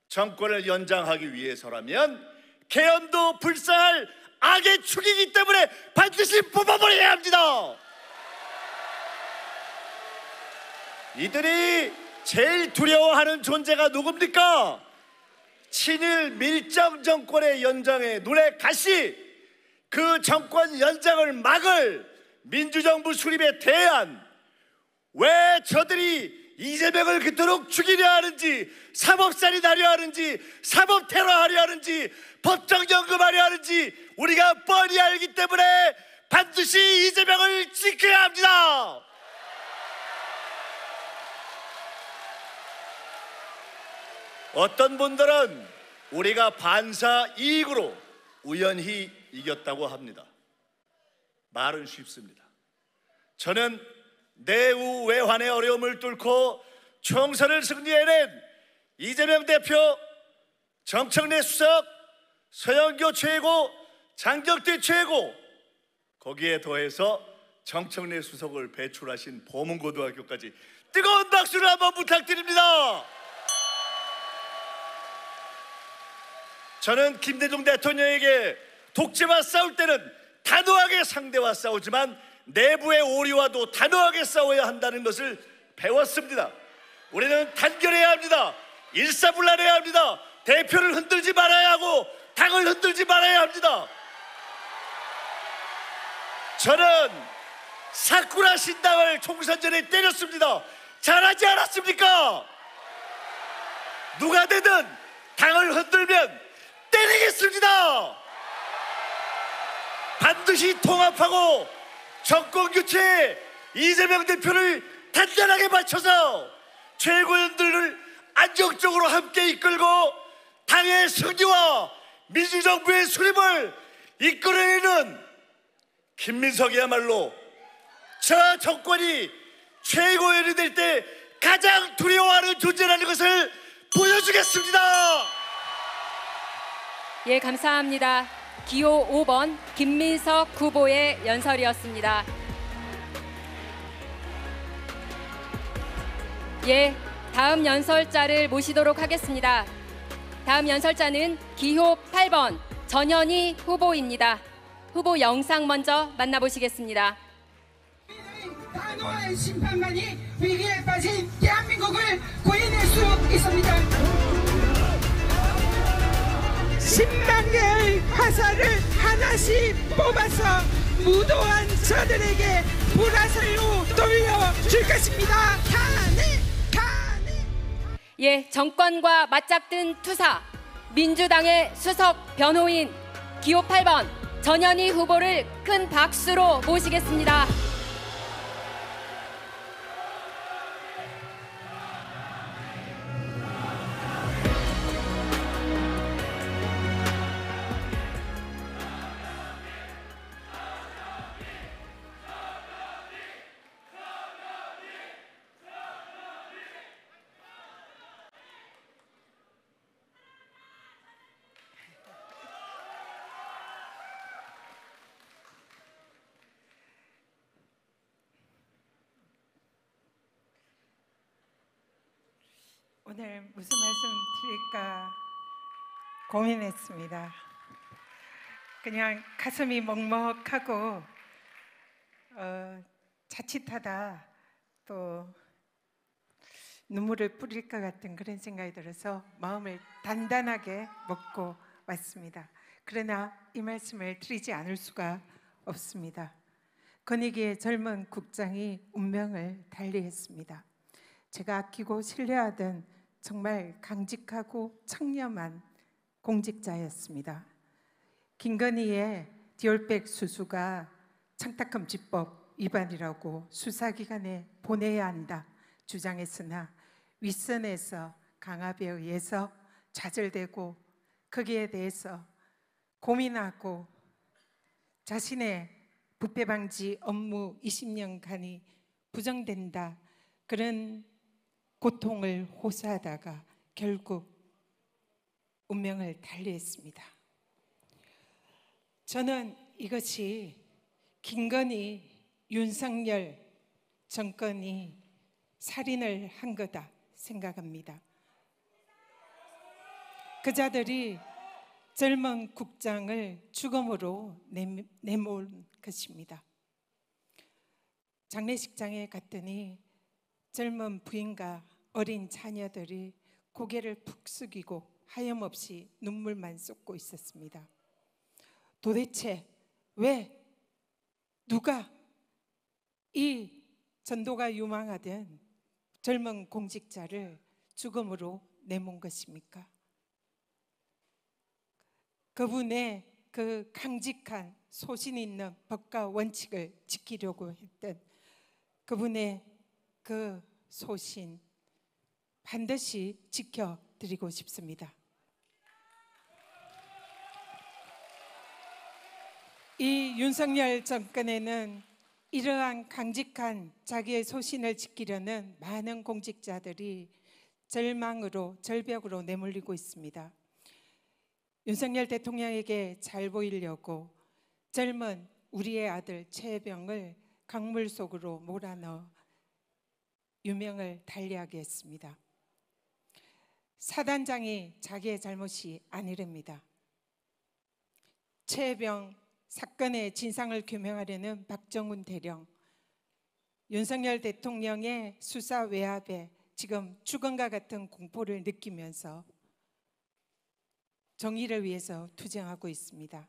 S12: 정권을 연장하기 위해서라면 계엄도 불사할 악의 축이기 때문에 반드시 뽑아버려야 합니다. 이들이 제일 두려워하는 존재가 누굽니까? 친일 밀정 정권의 연장에 눈에 가시, 그 정권 연장을 막을 민주정부 수립에 대한, 왜 저들이 이재명을 그토록 죽이려 하는지, 사법살인하려 하는지, 사법테러하려 하는지, 법정연금하려 하는지 우리가 뻔히 알기 때문에 반드시 이재명을 지켜야 합니다. 어떤 분들은 우리가 반사 이익으로 우연히 이겼다고 합니다. 말은 쉽습니다. 저는 내후 외환의 어려움을 뚫고 총선을 승리해낸 이재명 대표, 정청래 수석, 서영교 최고, 장경태 최고, 거기에 더해서 정청래 수석을 배출하신 보문고등학교까지 뜨거운 박수를 한번 부탁드립니다. 저는 김대중 대통령에게 독재와 싸울 때는 단호하게 상대와 싸우지만 내부의 오류와도 단호하게 싸워야 한다는 것을 배웠습니다. 우리는 단결해야 합니다. 일사불란해야 합니다. 대표를 흔들지 말아야 하고 당을 흔들지 말아야 합니다. 저는 사쿠라 신당을 총선 전에 때렸습니다. 잘하지 않았습니까? 누가 되든 당을 흔들면 때리겠습니다. 반드시 통합하고 정권교체에 이재명 대표를 단단하게 맞춰서 최고위원들을 안정적으로 함께 이끌고 당의 승리와 민주정부의 수립을 이끌어내는 김민석이야말로 저 정권이 최고위원이 될 때 가장 두려워하는 존재라는 것을 보여주겠습니다.
S1: 예, 감사합니다. 기호 5번 김민석 후보의 연설이었습니다. 예, 다음 연설자를 모시도록 하겠습니다. 다음 연설자는 기호 8번 전현희 후보입니다. 후보 영상 먼저 만나보시겠습니다.
S13: 단호한 심판만이 위기에 빠진 대한민국을 구해낼 수 있습니다. 10만 개의 화살을 하나씩 뽑아서 무도한 저들에게 불화살로 돌려줄 것입니다.
S1: 예, 정권과 맞잡든 투사 민주당의 수석 변호인 기호 8번 전현희 후보를 큰 박수로 모시겠습니다.
S13: 오늘 무슨 말씀 드릴까 고민했습니다. 그냥 가슴이 먹먹하고 자칫하다 또 눈물을 뿌릴 것 같은 그런 생각이 들어서 마음을 단단하게 먹고 왔습니다. 그러나 이 말씀을 드리지 않을 수가 없습니다. 권익위의 젊은 국장이 운명을 달리했습니다. 제가 아끼고 신뢰하던 정말 강직하고 청렴한 공직자였습니다. 김건희의 디올백 수수가 청탁금지법 위반이라고 수사기관에 보내야 한다 주장했으나 윗선에서 강압에 의해서 좌절되고 거기에 대해서 고민하고 자신의 부패방지 업무 20년간이 부정된다 그런 고통을 호소하다가 결국
S14: 운명을 달리했습니다. 저는 이것이 김건희, 윤석열 정권이 살인을 한 거다 생각합니다. 그자들이 젊은 국장을 죽음으로 내몰 것입니다. 장례식장에 갔더니 젊은 부인과 어린 자녀들이 고개를 푹 숙이고 하염없이 눈물만 쏟고 있었습니다. 도대체 왜 누가 이 전도가 유망하던 젊은 공직자를 죽음으로 내몬 것입니까? 그분의 그 강직한 소신 있는 법과 원칙을 지키려고 했던 그분의 그 소신 반드시 지켜드리고 싶습니다. 이 윤석열 정권에는 이러한 강직한 자기의 소신을 지키려는 많은 공직자들이 절망으로 절벽으로 내몰리고 있습니다. 윤석열 대통령에게 잘 보이려고 젊은 우리의 아들 최혜병을 강물 속으로 몰아넣어 유명을 달리하게 했습니다. 사단장이 자기의 잘못이 아니랍니다. 최혜병 사건의 진상을 규명하려는 박정훈 대령, 윤석열 대통령의 수사 외압에 지금 죽음과 같은 공포를 느끼면서 정의를 위해서 투쟁하고 있습니다.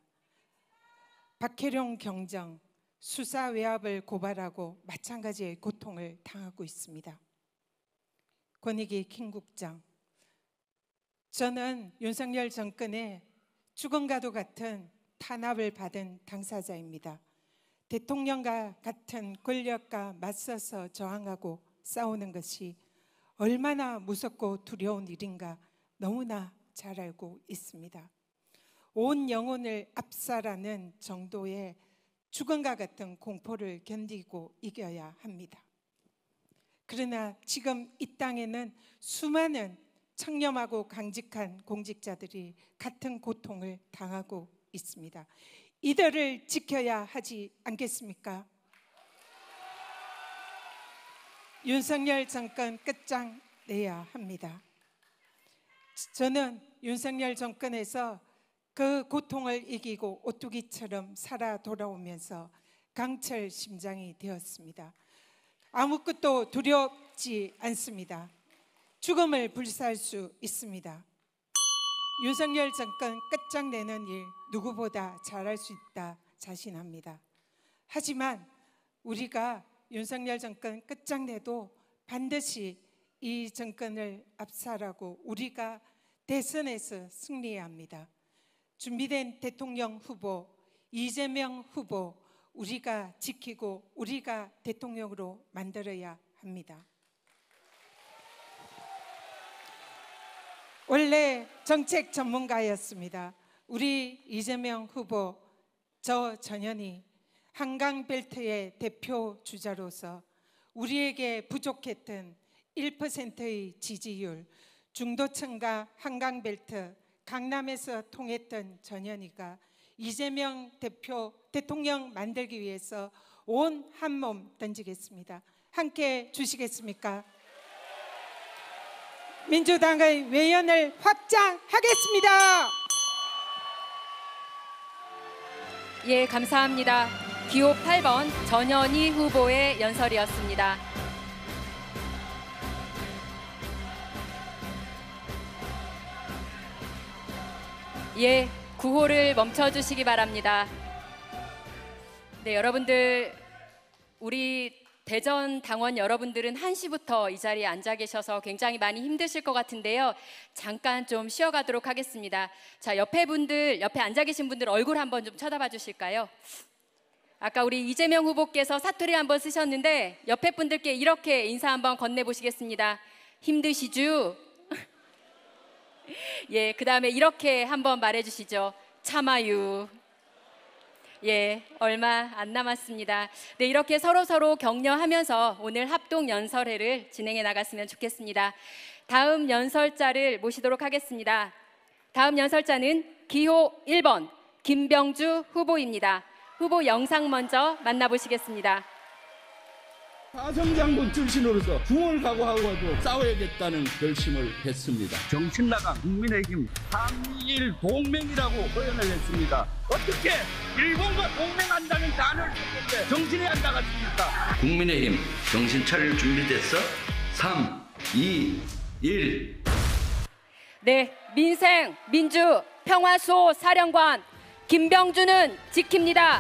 S14: 박혜룡 경정 수사 외압을 고발하고 마찬가지의 고통을 당하고 있습니다. 권익위 킹 국장, 저는 윤석열 정권의 죽음과도 같은 탄압을 받은 당사자입니다. 대통령과 같은 권력과 맞서서 저항하고 싸우는 것이 얼마나 무섭고 두려운 일인가 너무나 잘 알고 있습니다. 온 영혼을 압살하는 정도의 죽음과 같은 공포를 견디고 이겨야 합니다. 그러나 지금 이 땅에는 수많은 청렴하고 강직한 공직자들이 같은 고통을 당하고 있습니다. 이들을 지켜야 하지 않겠습니까? 윤석열 정권 끝장내야 합니다. 저는 윤석열 정권에서 그 고통을 이기고 오뚜기처럼 살아 돌아오면서 강철 심장이 되었습니다. 아무것도 두렵지 않습니다. 죽음을 불사할 수 있습니다. 윤석열 정권 끝장내는 일 누구보다 잘할 수 있다 자신합니다. 하지만 우리가 윤석열 정권 끝장내도 반드시 이 정권을 압살하고 우리가 대선에서 승리해야 합니다. 준비된 대통령 후보 이재명 후보 우리가 지키고 우리가 대통령으로 만들어야 합니다. 원래 정책 전문가였습니다. 우리 이재명 후보 저 전현희 한강벨트의 대표 주자로서 우리에게 부족했던 1%의 지지율, 중도층과 한강벨트, 강남에서 통했던 전현희가 이재명 대통령 만들기 위해서 온 한몸 던지겠습니다. 함께 주시겠습니까? 민주당의 외연을 확장하겠습니다.
S1: 예, 감사합니다. 기호 8번 전현희 후보의 연설이었습니다. 예, 구호를 멈춰주시기 바랍니다. 네, 여러분들, 우리 대전 당원 여러분들은 1시부터 이 자리에 앉아 계셔서 굉장히 많이 힘드실 것 같은데요. 잠깐 좀 쉬어가도록 하겠습니다. 자, 옆에 앉아 계신 분들 얼굴 한번 좀 쳐다봐 주실까요? 아까 우리 이재명 후보께서 사투리 한번 쓰셨는데 옆에 분들께 이렇게 인사 한번 건네보시겠습니다. 힘드시죠? 예, 그 다음에 이렇게 한번 말해주시죠. 참아유. 예, 얼마 안 남았습니다. 네, 이렇게 서로 격려하면서 오늘 합동 연설회를 진행해 나갔으면 좋겠습니다. 다음 연설자를 모시도록 하겠습니다. 다음 연설자는 기호 1번 김병주 후보입니다. 후보 영상 먼저 만나보시겠습니다.
S15: 화성장군 출신으로서 궁을 각오하고도 싸워야겠다는 결심을 했습니다. 정신나간 국민의힘 3.1 동맹이라고 표현을 했습니다. 어떻게 일본과 동맹한다는 단어를 썼는데 정신이 안 나갔습니까?
S16: 국민의힘 정신 차릴 준비됐어? 3, 2, 1.
S1: 네, 민생, 민주, 평화수호 사령관 김병주는 지킵니다.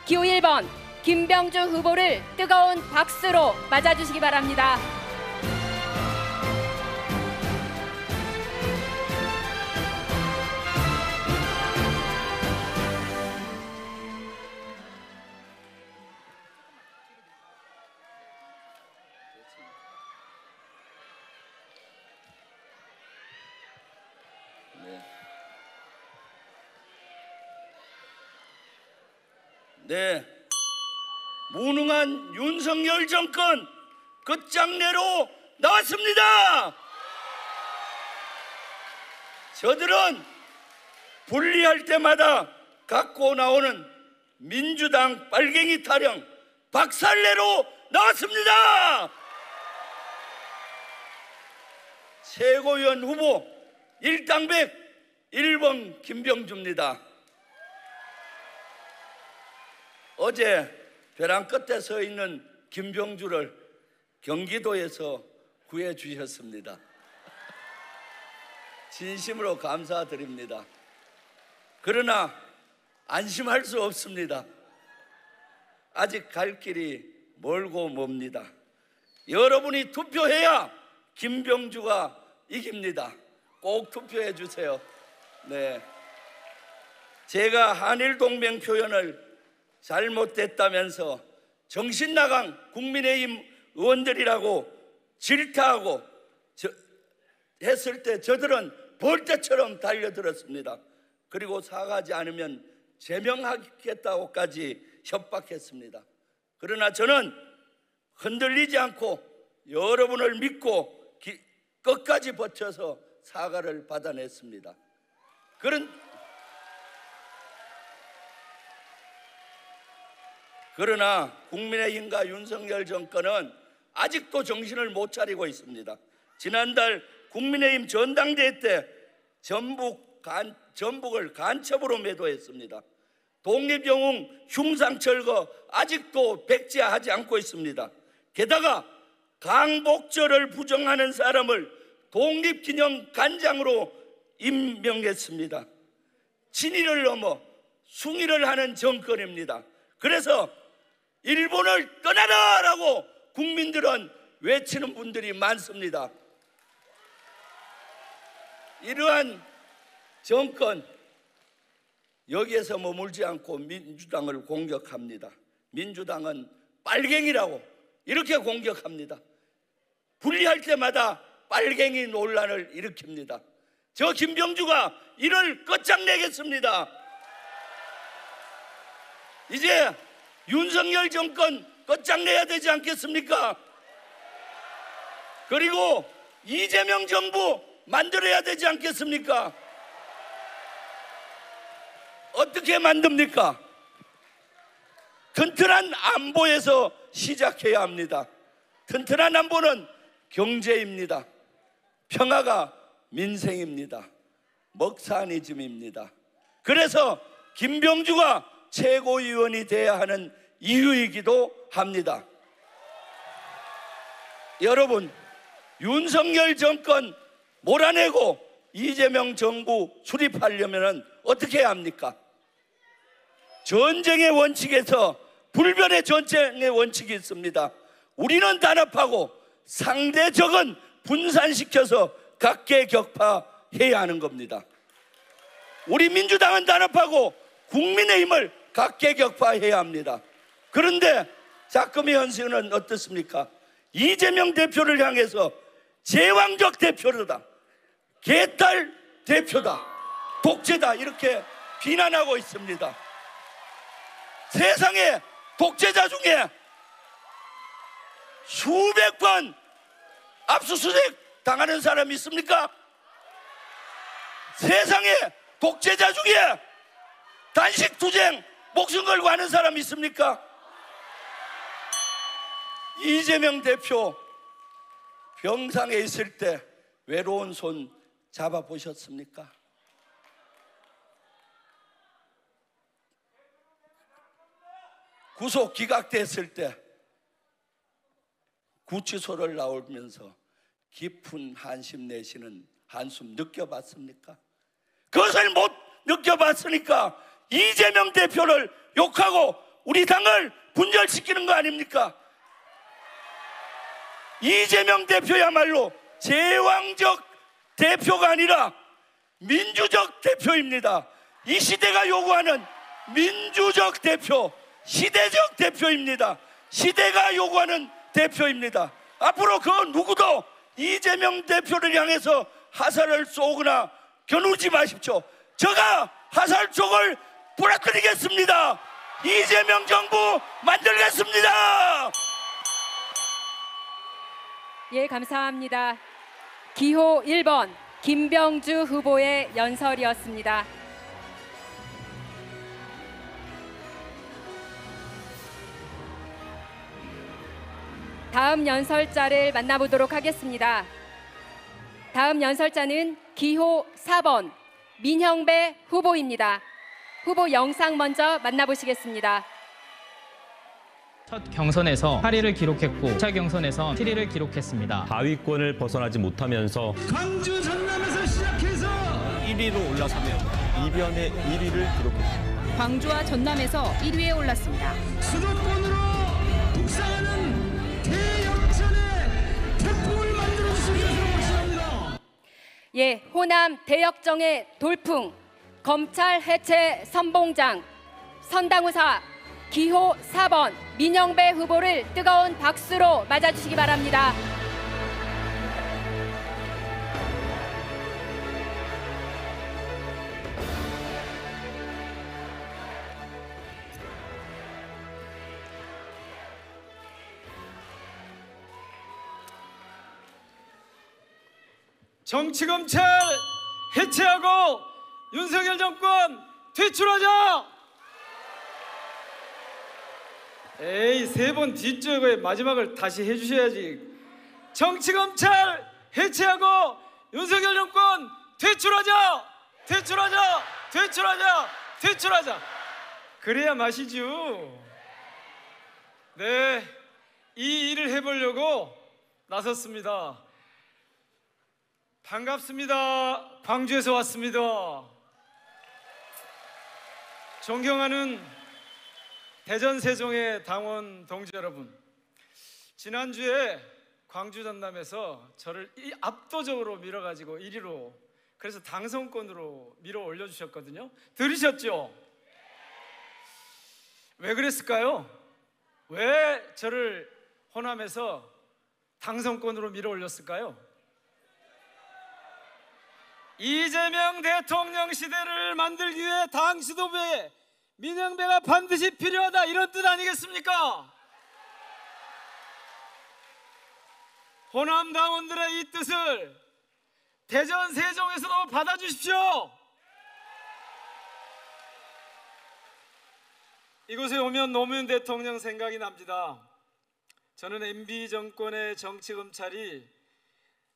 S1: 기호 1번 김병주 후보를 뜨거운 박수로 맞아주시기 바랍니다.
S12: 네, 무능한 윤석열 정권 끝장내로 나왔습니다. 저들은 분리할 때마다 갖고 나오는 민주당 빨갱이 타령 박살내로 나왔습니다. 최고위원 후보 일당백 1번 김병주입니다. 어제 벼랑 끝에 서 있는 김병주를 경기도에서 구해 주셨습니다. 진심으로 감사드립니다. 그러나 안심할 수 없습니다. 아직 갈 길이 멀고 멉니다. 여러분이 투표해야 김병주가 이깁니다. 꼭 투표해 주세요. 네, 제가 한일 동맹 표현을 잘못됐다면서 정신 나간 국민의힘 의원들이라고 질타하고 했을 때 저들은 벌떼처럼 달려들었습니다. 그리고 사과하지 않으면 제명하겠다고까지 협박했습니다. 그러나 저는 흔들리지 않고 여러분을 믿고 끝까지 버텨서 사과를 받아냈습니다. 그러나 국민의힘과 윤석열 정권은 아직도 정신을 못 차리고 있습니다. 지난달 국민의힘 전당대회 때 전북을 간첩으로 매도했습니다. 독립영웅 흉상철거 아직도 백지화하지 않고 있습니다. 게다가 강복절을 부정하는 사람을 독립기념관장으로 임명했습니다. 친일을 넘어 숭일을 하는 정권입니다. 그래서 일본을 떠나라라고 국민들은 외치는 분들이 많습니다. 이러한 정권 여기에서 머물지 않고 민주당을 공격합니다. 민주당은 빨갱이라고 이렇게 공격합니다. 분리할 때마다 빨갱이 논란을 일으킵니다. 저 김병주가 이를 끝장내겠습니다. 이제 윤석열 정권 끝장내야 되지 않겠습니까? 그리고 이재명 정부 만들어야 되지 않겠습니까? 어떻게 만듭니까? 튼튼한 안보에서 시작해야 합니다. 튼튼한 안보는 경제입니다. 평화가 민생입니다. 먹사니즘입니다. 그래서 김병주가 최고위원이 돼야 하는 이유이기도 합니다. 여러분, 윤석열 정권 몰아내고 이재명 정부 수립하려면 어떻게 해야 합니까? 전쟁의 원칙에서 불변의 전쟁의 원칙이 있습니다. 우리는 단합하고 상대적은 분산시켜서 각계격파해야 하는 겁니다. 우리 민주당은 단합하고 국민의힘을 각계격파해야 합니다. 그런데 자금의 현실은 어떻습니까? 이재명 대표를 향해서 제왕적 대표다, 개딸 대표다, 독재다 이렇게 비난하고 있습니다. 세상에 독재자 중에 수백 번 압수수색 당하는 사람이 있습니까? 세상에 독재자 중에 단식 투쟁 목숨 걸고 하는 사람 있습니까? 이재명 대표 병상에 있을 때 외로운 손 잡아보셨습니까? 구속 기각됐을 때 구치소를 나오면서 깊은 한심 내쉬는 한숨 느껴봤습니까? 그것을 못 느껴봤으니까 이재명 대표를 욕하고 우리 당을 분열시키는 거 아닙니까? 이재명 대표야말로 제왕적 대표가 아니라 민주적 대표입니다. 이 시대가 요구하는 민주적 대표, 시대적 대표입니다. 시대가 요구하는 대표입니다. 앞으로 그 누구도 이재명 대표를 향해서 화살을 쏘거나 겨누지 마십시오. 제가 화살 쪽을 부러뜨리겠습니다. 이재명 정부 만들겠습니다.
S1: 예, 감사합니다. 기호 1번 김병주 후보의 연설이었습니다. 다음 연설자를 만나보도록 하겠습니다. 다음 연설자는 기호 4번 민형배 후보입니다. 후보 영상 먼저 만나보시겠습니다.
S17: 첫 경선에서 8위를 기록했고 2차 경선에서 7위를 기록했습니다.
S18: 하위권을 벗어나지 못하면서
S9: 광주 전남에서 시작해서
S18: 1위로 올라서며 이변의 1위를 기록했습니다.
S19: 광주와 전남에서 1위에 올랐습니다.
S9: 수도권으로 북상하는 대역전의 태풍을 만들어주신 것으로 확신합니다.
S1: 예, 호남 대역정의 돌풍, 검찰 해체 선봉장, 선당우사 기호 4번 민형배 후보를 뜨거운 박수로 맞아주시기 바랍니다.
S20: 정치검찰 해체하고 윤석열 정권 퇴출하자! 에이, 3번 뒷쪽에 마지막을 다시 해주셔야지. 정치검찰 해체하고 윤석열 정권 퇴출하자! 퇴출하자! 퇴출하자! 퇴출하자! 그래야 맛이죠. 네, 이 일을 해보려고 나섰습니다. 반갑습니다. 광주에서 왔습니다. 존경하는 대전 세종의 당원 동지 여러분, 지난주에 광주 전남에서 저를 압도적으로 밀어가지고 1위로, 그래서 당선권으로 밀어 올려주셨거든요. 들으셨죠? 왜 그랬을까요? 왜 저를 호남에서 당선권으로 밀어 올렸을까요? 이재명 대통령 시대를 만들기 위해 당 지도부에 민형배가 반드시 필요하다, 이런 뜻 아니겠습니까? 호남 당원들의 이 뜻을 대전 세종에서도 받아주십시오. 이곳에 오면 노무현 대통령 생각이 납니다. 저는 MB 정권의 정치검찰이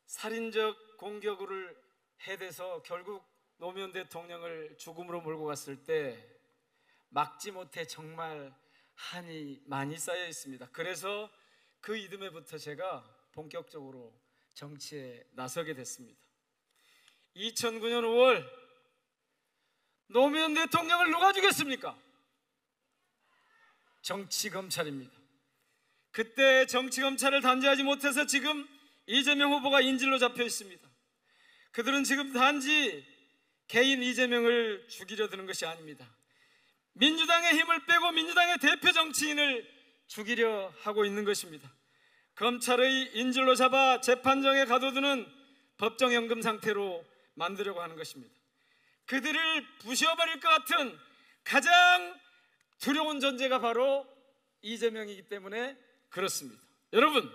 S20: 살인적 공격을 해대서 결국 노무현 대통령을 죽음으로 몰고 갔을 때 막지 못해 정말 한이 많이 쌓여 있습니다. 그래서 그 이듬해부터 제가 본격적으로 정치에 나서게 됐습니다. 2009년 5월 노무현 대통령을 누가 죽였습니까? 정치검찰입니다. 그때 정치검찰을 단죄하지 못해서 지금 이재명 후보가 인질로 잡혀 있습니다. 그들은 지금 단지 개인 이재명을 죽이려 드는 것이 아닙니다. 민주당의 힘을 빼고 민주당의 대표 정치인을 죽이려 하고 있는 것입니다. 검찰의 인질로 잡아 재판정에 가둬두는 법정연금 상태로 만들려고 하는 것입니다. 그들을 부셔버릴 것 같은 가장 두려운 존재가 바로 이재명이기 때문에 그렇습니다. 여러분,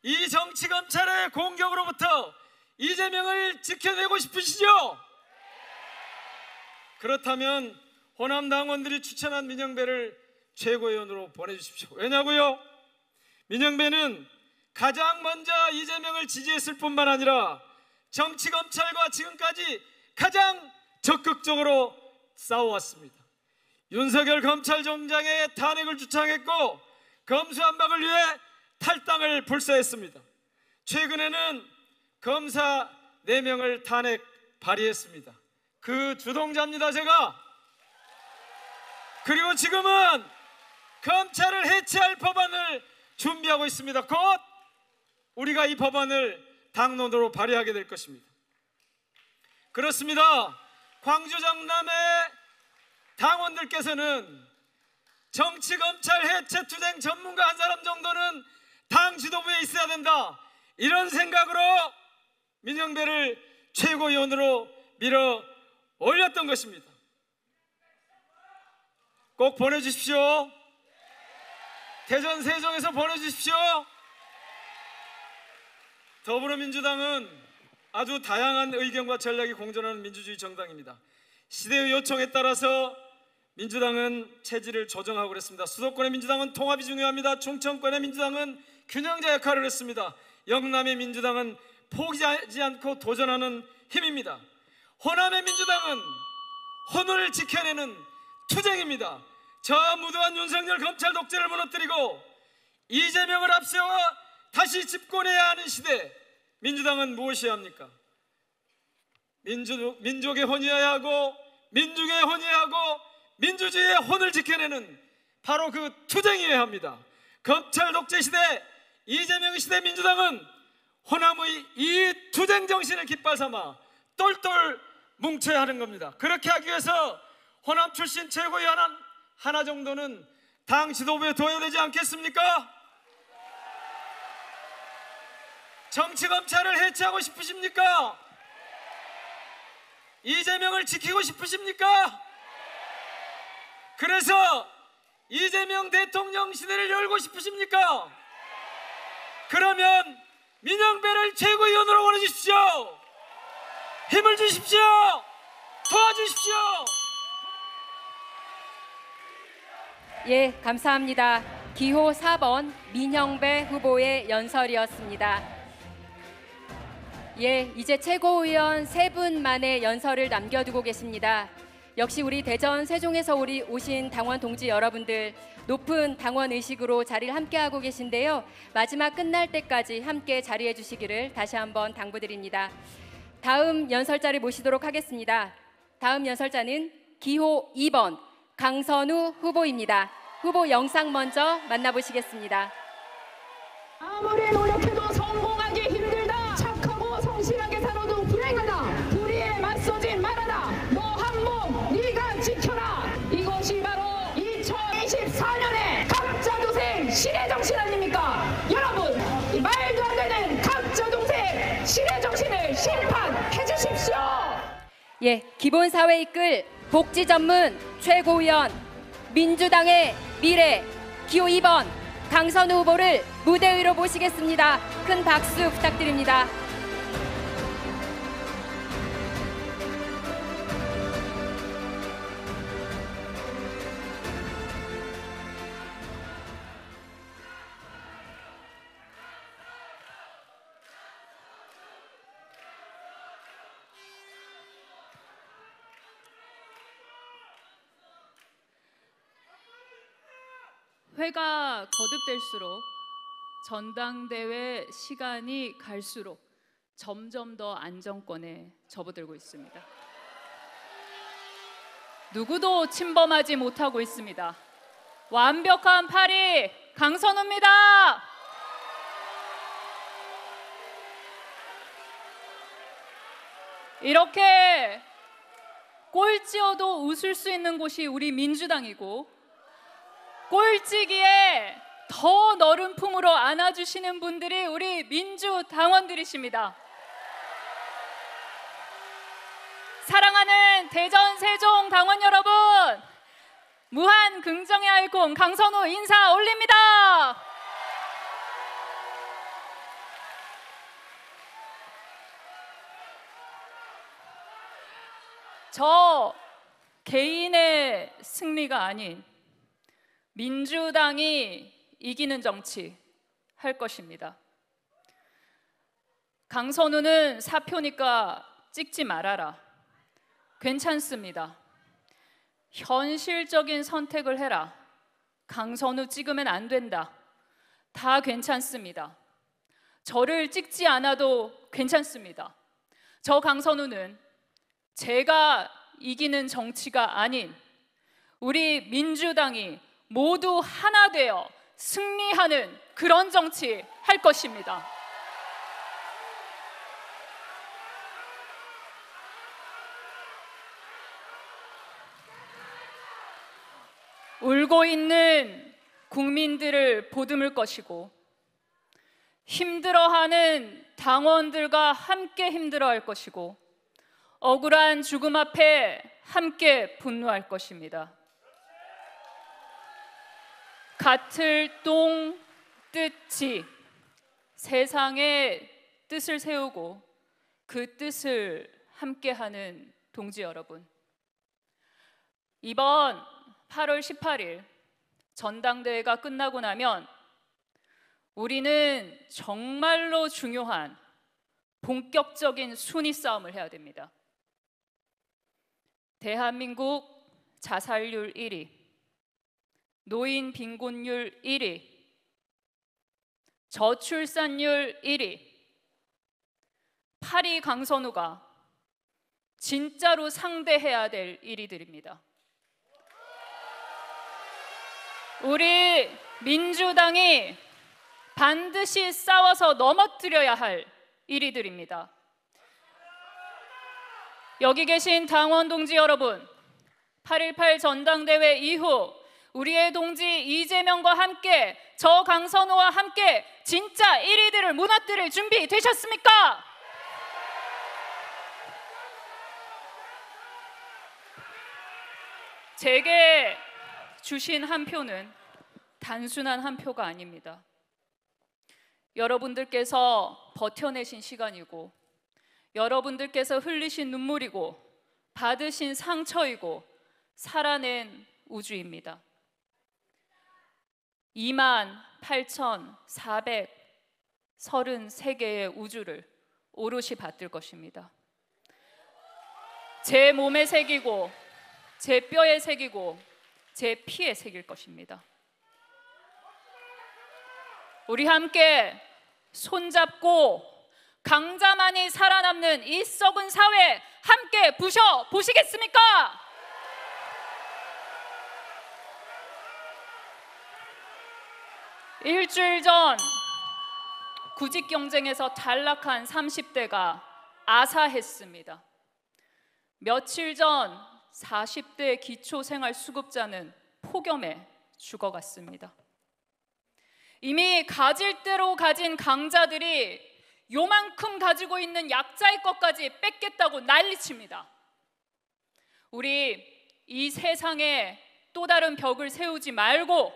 S20: 이 정치검찰의 공격으로부터 이재명을 지켜내고 싶으시죠? 그렇다면 호남 당원들이 추천한 민영배를 최고위원으로 보내주십시오. 왜냐고요? 민영배는 가장 먼저 이재명을 지지했을 뿐만 아니라 정치검찰과 지금까지 가장 적극적으로 싸워왔습니다. 윤석열 검찰총장의 탄핵을 주창했고 검수완박을 위해 탈당을 불사했습니다. 최근에는 검사 4명을 탄핵 발의했습니다. 그 주동자입니다, 제가. 그리고 지금은 검찰을 해체할 법안을 준비하고 있습니다. 곧 우리가 이 법안을 당론으로 발의하게 될 것입니다. 그렇습니다. 광주 정남의 당원들께서는 정치검찰 해체 투쟁 전문가 한 사람 정도는 당 지도부에 있어야 된다, 이런 생각으로 민영배를 최고위원으로 밀어 올렸던 것입니다. 꼭 보내주십시오. 대전 세종에서 보내주십시오. 더불어민주당은 아주 다양한 의견과 전략이 공존하는 민주주의 정당입니다. 시대의 요청에 따라서 민주당은 체질을 조정하고 그랬습니다. 수도권의 민주당은 통합이 중요합니다. 충청권의 민주당은 균형자 역할을 했습니다. 영남의 민주당은 포기하지 않고 도전하는 힘입니다. 호남의 민주당은 혼을 지켜내는 투쟁입니다. 저 무도한 윤석열 검찰 독재를 무너뜨리고 이재명을 앞세워 다시 집권해야 하는 시대, 민주당은 무엇이어야 합니까? 민족의 혼이어야 하고 민중의 혼이어야 하고 민주주의의 혼을 지켜내는 바로 그 투쟁이어야 합니다. 검찰 독재 시대, 이재명 시대 민주당은 호남의 이 투쟁 정신을 깃발 삼아 똘똘 뭉쳐야 하는 겁니다. 그렇게 하기 위해서 호남 출신 최고위원 하나 정도는 당 지도부에 둬야 되지 않겠습니까? 정치검찰을 해체하고 싶으십니까? 이재명을 지키고 싶으십니까? 그래서 이재명 대통령 시대를 열고 싶으십니까? 그러면 민영배를 최고위원으로 보내주십시오. 힘을 주십시오. 도와주십시오.
S1: 예, 감사합니다. 기호 4번 민영배 후보의 연설이었습니다. 예, 이제 최고위원 3분 만에 연설을 남겨두고 계십니다. 역시 우리 대전 세종에서 오신 당원 동지 여러분들, 높은 당원 의식으로 자리를 함께하고 계신데요. 마지막 끝날 때까지 함께 자리해 주시기를 다시 한번 당부드립니다. 다음 연설자를 모시도록 하겠습니다. 다음 연설자는 기호 2번 강선우 후보입니다. 후보 영상 먼저 만나보시겠습니다.
S21: 아무리 노력해도 성공하기 힘들다. 착하고 성실하게 살아도 불행하다. 불의에 맞서지 말아라. 너 한 몸 네가 지켜라. 이것이 바로 2024년의 각자도생 실해정신 아닙니까? 여러분, 이 말도 안 되는 각자도생 실해정신을 심판해 주십시오.
S1: 예, 기본사회 이끌 복지 전문 최고위원 민주당의 미래 기호 2번 강선우 후보를 무대 위로 모시겠습니다. 큰 박수 부탁드립니다.
S22: 회가 거듭될수록 전당대회 시간이 갈수록 점점 더 안정권에 접어들고 있습니다. 누구도 침범하지 못하고 있습니다. 완벽한 8위 강선우입니다. 이렇게 꼴찌여도 웃을 수 있는 곳이 우리 민주당이고, 꼴찌기에 더 너른 품으로 안아주시는 분들이 우리 민주당원들이십니다. 사랑하는 대전 세종 당원 여러분, 무한 긍정의 알콩 강선우 인사 올립니다. 저 개인의 승리가 아닌 민주당이 이기는 정치 할 것입니다. 강선우는 사표니까 찍지 말아라. 괜찮습니다. 현실적인 선택을 해라. 강선우 찍으면 안 된다. 다 괜찮습니다. 저를 찍지 않아도 괜찮습니다. 저 강선우는 제가 이기는 정치가 아닌 우리 민주당이 모두 하나 되어 승리하는 그런 정치 할 것입니다. 울고 있는 국민들을 보듬을 것이고 힘들어하는 당원들과 함께 힘들어할 것이고 억울한 죽음 앞에 함께 분노할 것입니다. 같을 동 뜻지 세상의 뜻을 세우고 그 뜻을 함께하는 동지 여러분, 이번 8월 18일 전당대회가 끝나고 나면 우리는 정말로 중요한 본격적인 순위 싸움을 해야 됩니다. 대한민국 자살률 1위, 노인 빈곤율 1위, 저출산율 1위, 8위 강선우가 진짜로 상대해야 될 일이들입니다. 우리 민주당이 반드시 싸워서 넘어뜨려야 할 일이들입니다. 여기 계신 당원 동지 여러분, 8.18 전당대회 이후 우리의 동지 이재명과 함께 저 강선우와 함께 진짜 1위들을 무너뜨릴 준비 되셨습니까? 제게 주신 한 표는 단순한 한 표가 아닙니다. 여러분들께서 버텨내신 시간이고 여러분들께서 흘리신 눈물이고 받으신 상처이고 살아낸 우주입니다. 28,433개의 우주를 오롯이 받들 것입니다. 제 몸에 새기고 제 뼈에 새기고 제 피에 새길 것입니다. 우리 함께 손잡고 강자만이 살아남는 이 썩은 사회 함께 부셔 보시겠습니까? 일주일 전 구직 경쟁에서 탈락한 30대가 아사했습니다. 며칠 전 40대 기초생활수급자는 폭염에 죽어갔습니다. 이미 가질 대로 가진 강자들이 요만큼 가지고 있는 약자의 것까지 뺏겠다고 난리칩니다. 우리 이 세상에 또 다른 벽을 세우지 말고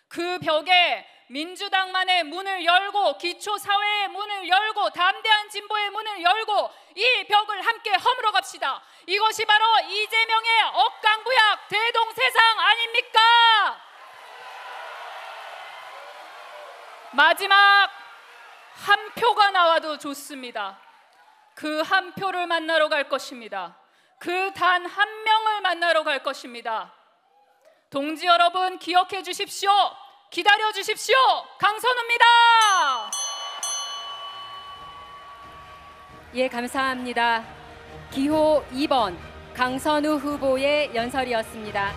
S22: 그 벽에 민주당만의 문을 열고 기초사회의 문을 열고 담대한 진보의 문을 열고 이 벽을 함께 허물어 갑시다. 이것이 바로 이재명의 억강부약 대동세상 아닙니까? 마지막 한 표가 나와도 좋습니다. 그 한 표를 만나러 갈 것입니다. 그 단 한 명을 만나러 갈 것입니다. 동지 여러분 기억해 주십시오. 기다려 주십시오. 강선우입니다.
S1: 예, 감사합니다. 기호 2번 강선우 후보의 연설이었습니다.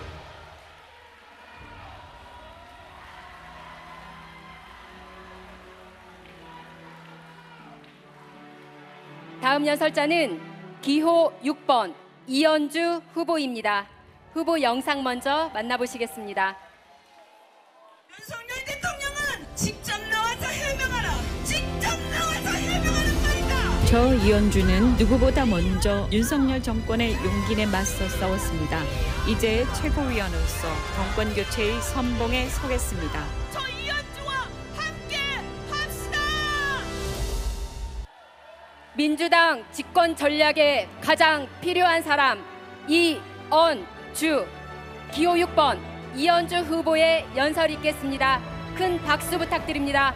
S1: 다음 연설자는 기호 6번 이현주 후보입니다. 후보 영상 먼저 만나보시겠습니다.
S3: 윤석열 대통령은 직접 나와서 해명하라. 직접 나와서 해명하는 말이다.
S4: 저 이현주는 누구보다 먼저 윤석열 정권의 용기에 맞서 싸웠습니다. 이제 최고위원으로서 정권 교체의 선봉에 서겠습니다.
S3: 저 이현주와 함께 합시다.
S1: 민주당 집권 전략에 가장 필요한 사람 이언주 주 기호 6번 이현주 후보의 연설이 있겠습니다. 큰 박수 부탁드립니다.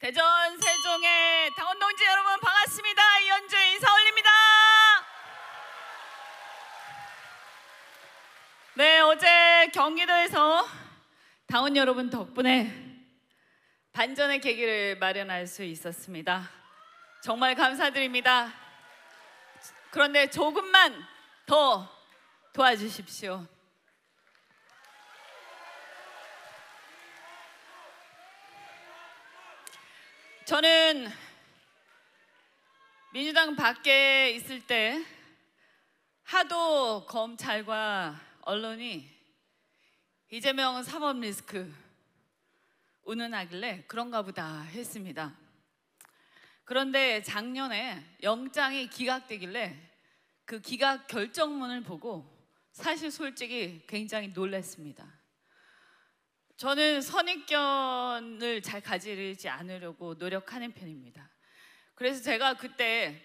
S2: 대전 세종의 당원 동지 여러분 반갑습니다. 이현주 인사 올립니다. 네, 어제 경기도에서 당원 여러분 덕분에 반전의 계기를 마련할 수 있었습니다. 정말 감사드립니다. 그런데 조금만 더 도와주십시오. 저는 민주당 밖에 있을 때 하도 검찰과 언론이 이재명 사법 리스크 운운하길래 그런가 보다 했습니다. 그런데 작년에 영장이 기각되길래 그 기각 결정문을 보고 사실 솔직히 굉장히 놀랐습니다. 저는 선입견을 잘 가지지 않으려고 노력하는 편입니다. 그래서 제가 그때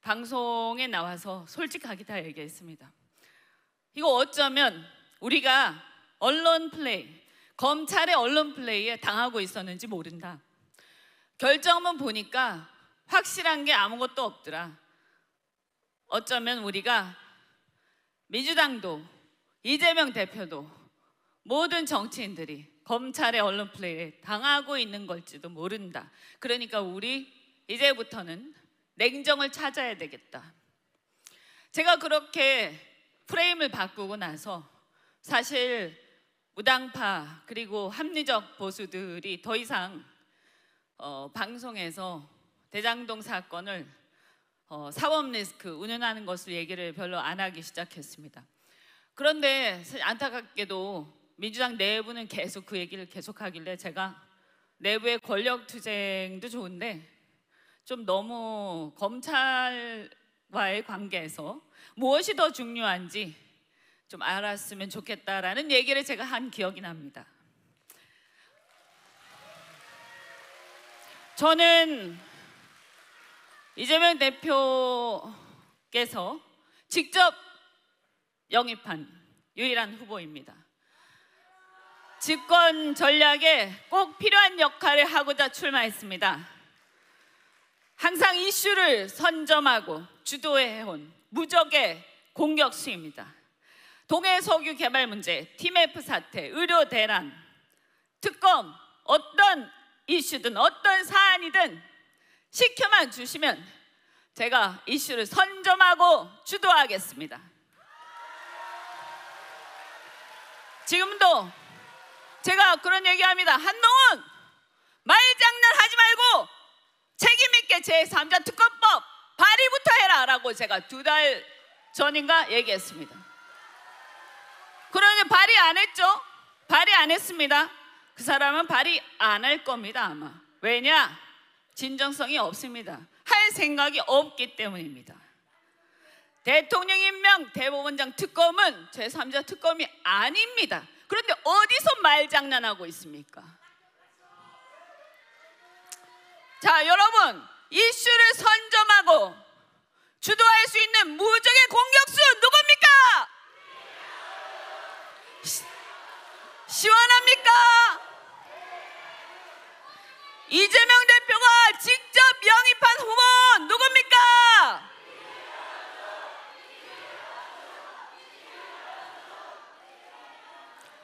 S2: 방송에 나와서 솔직하게 다 얘기했습니다. 이거 어쩌면 우리가 언론 플레이, 검찰의 언론 플레이에 당하고 있었는지 모른다. 결정문 보니까 확실한 게 아무것도 없더라. 어쩌면 우리가 민주당도 이재명 대표도 모든 정치인들이 검찰의 언론 플레이에 당하고 있는 걸지도 모른다. 그러니까 우리 이제부터는 냉정을 찾아야 되겠다. 제가 그렇게 프레임을 바꾸고 나서 사실 무당파 그리고 합리적 보수들이 더 이상 방송에서 대장동 사건을 사법 리스크 운운하는 것을 얘기를 별로 안 하기 시작했습니다. 그런데 안타깝게도 민주당 내부는 계속 그 얘기를 계속하길래 제가 내부의 권력 투쟁도 좋은데 좀 너무 검찰과의 관계에서 무엇이 더 중요한지 좀 알았으면 좋겠다라는 얘기를 제가 한 기억이 납니다. 저는 이재명 대표께서 직접 영입한 유일한 후보입니다. 집권 전략에 꼭 필요한 역할을 하고자 출마했습니다. 항상 이슈를 선점하고 주도해온 무적의 공격수입니다. 동해석유 개발 문제, TMF 사태, 의료 대란, 특검, 어떤 이슈든 어떤 사안이든 시켜만 주시면 제가 이슈를 선점하고 주도하겠습니다. 지금도 제가 그런 얘기합니다. 한동훈 말장난하지 말고 책임 있게 제3자 특검법 발의부터 해라 라고 제가 2달 전인가 얘기했습니다. 그런데 발의 안 했죠? 발의 안 했습니다. 그 사람은 발의 안 할 겁니다 아마. 왜냐? 진정성이 없습니다. 할 생각이 없기 때문입니다. 대통령 임명 대법원장 특검은 제3자 특검이 아닙니다. 그런데 어디서 말장난하고 있습니까? 자, 여러분, 이슈를 선점하고 주도할 수 있는 무적의 공격수 누굽니까? 시원합니까? 이재명 대표가 직접 영입한 후보 누굽니까?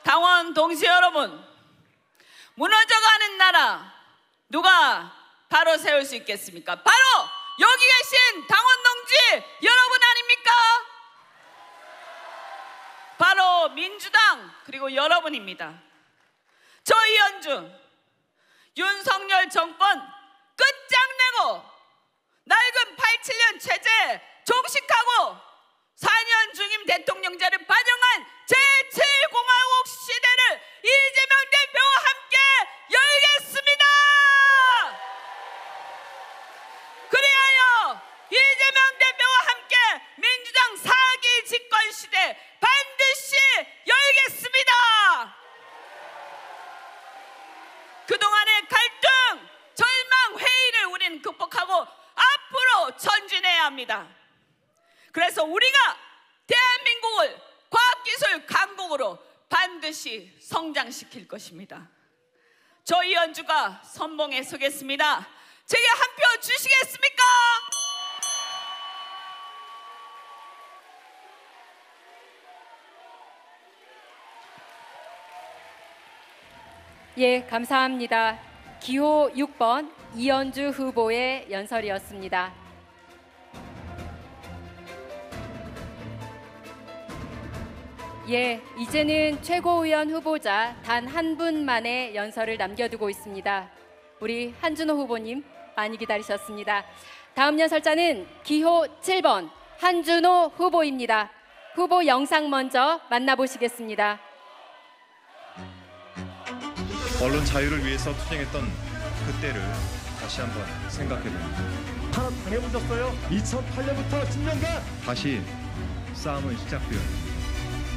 S2: 당원 동지 여러분, 무너져가는 나라 누가 바로 세울 수 있겠습니까? 바로 여기 계신 당원 동지 여러분 아닙니까? 바로 민주당 그리고 여러분입니다. 저 이현주, 윤석열 정권 끝장내고 낡은 87년 체제 종식하고 4년 중임 대통령제를 반영한 제7공화국 시대를 이재명 대표와 함께 열겠습니다. 그리하여 해야 합니다. 그래서 우리가 대한민국을 과학기술 강국으로 반드시 성장시킬 것입니다. 저 이현주가 선봉에 서겠습니다. 제게 한 표 주시겠습니까?
S1: 예, 감사합니다. 기호 6번 이현주 후보의 연설이었습니다. 예, 이제는 최고위원 후보자 단 한 분만의 연설을 남겨두고 있습니다. 우리 한준호 후보님 많이 기다리셨습니다. 다음 연설자는 기호 7번 한준호 후보입니다. 후보 영상 먼저 만나보시겠습니다.
S6: 언론 자유를 위해서 투쟁했던 그때를 다시 한번 생각해봅니다.
S12: 하나 당해보셨어요? 2008년부터 10년간
S6: 다시 싸움은 시작되었습니다.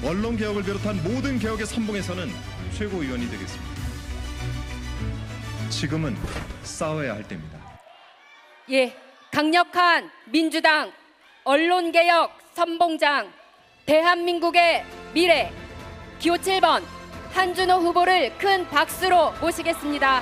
S6: 언론 개혁을 비롯한 모든 개혁의 선봉에서는 최고위원이 되겠습니다. 지금은 싸워야 할 때입니다.
S1: 예, 강력한 민주당 언론개혁 선봉장 대한민국의 미래 기호 7번 한준호 후보를 큰 박수로 모시겠습니다.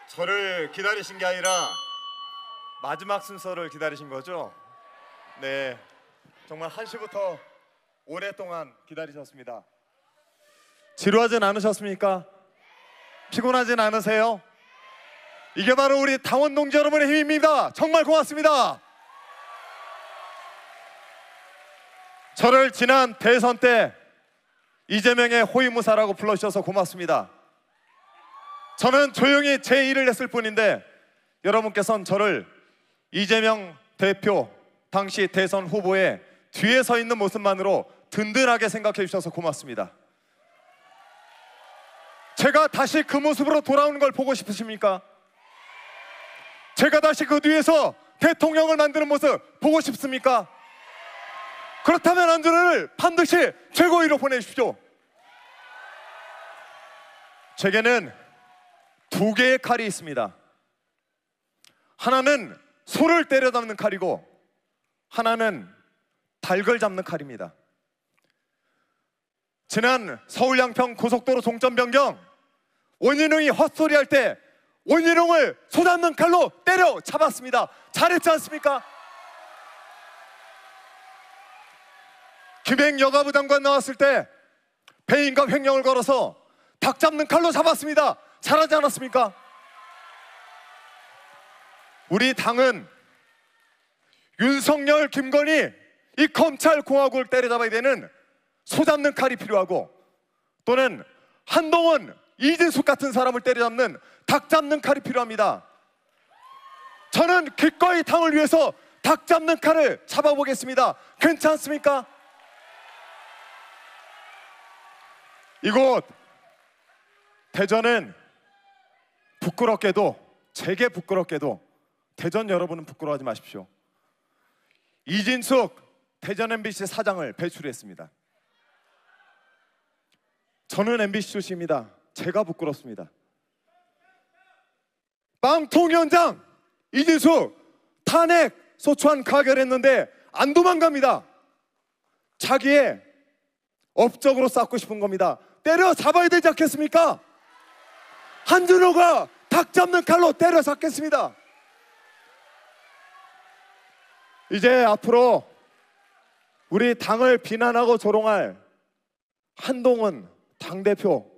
S7: 저를 기다리신 게 아니라 마지막 순서를 기다리신 거죠? 네, 정말 1시부터 오랫동안 기다리셨습니다. 지루하진 않으셨습니까? 피곤하진 않으세요? 이게 바로 우리 당원 동지 여러분의 힘입니다. 정말 고맙습니다. 저를 지난 대선 때 이재명의 호위무사라고 불러주셔서 고맙습니다. 저는 조용히 제 일을 했을 뿐인데 여러분께서는 저를 이재명 대표 당시 대선 후보의 뒤에 서 있는 모습만으로 든든하게 생각해 주셔서 고맙습니다. 제가 다시 그 모습으로 돌아오는 걸 보고 싶으십니까? 제가 다시 그 뒤에서 대통령을 만드는 모습 보고 싶습니까? 그렇다면 한준호를 반드시 최고위로 보내주십시오. 제게는 두 개의 칼이 있습니다. 하나는 소를 때려 잡는 칼이고 하나는 닭을 잡는 칼입니다. 지난 서울 양평 고속도로 종점 변경 원희룡이 헛소리할 때 원희룡을 소 잡는 칼로 때려 잡았습니다. 잘했지 않습니까? 김행 여가부 장관 나왔을 때 배임과 횡령을 걸어서 닭 잡는 칼로 잡았습니다. 잘하지 않았습니까? 우리 당은 윤석열, 김건희 이 검찰공화국을 때려잡아야 되는 소 잡는 칼이 필요하고 또는 한동훈, 이진숙 같은 사람을 때려잡는 닭 잡는 칼이 필요합니다. 저는 기꺼이 당을 위해서 닭 잡는 칼을 잡아보겠습니다. 괜찮습니까? 이곳 대전은 부끄럽게도 제게 부끄럽게도 대전 여러분은 부끄러워하지 마십시오. 이진숙 대전 MBC 사장을 배출했습니다. 저는 MBC 출신입니다. 제가 부끄럽습니다. 빵통위원장 이진숙 탄핵 소추안 가결했는데 안 도망갑니다. 자기의 업적으로 쌓고 싶은 겁니다. 때려 잡아야 되지 않겠습니까? 한준호가 닭 잡는 칼로 때려 잡겠습니다. 이제 앞으로 우리 당을 비난하고 조롱할 한동훈 당대표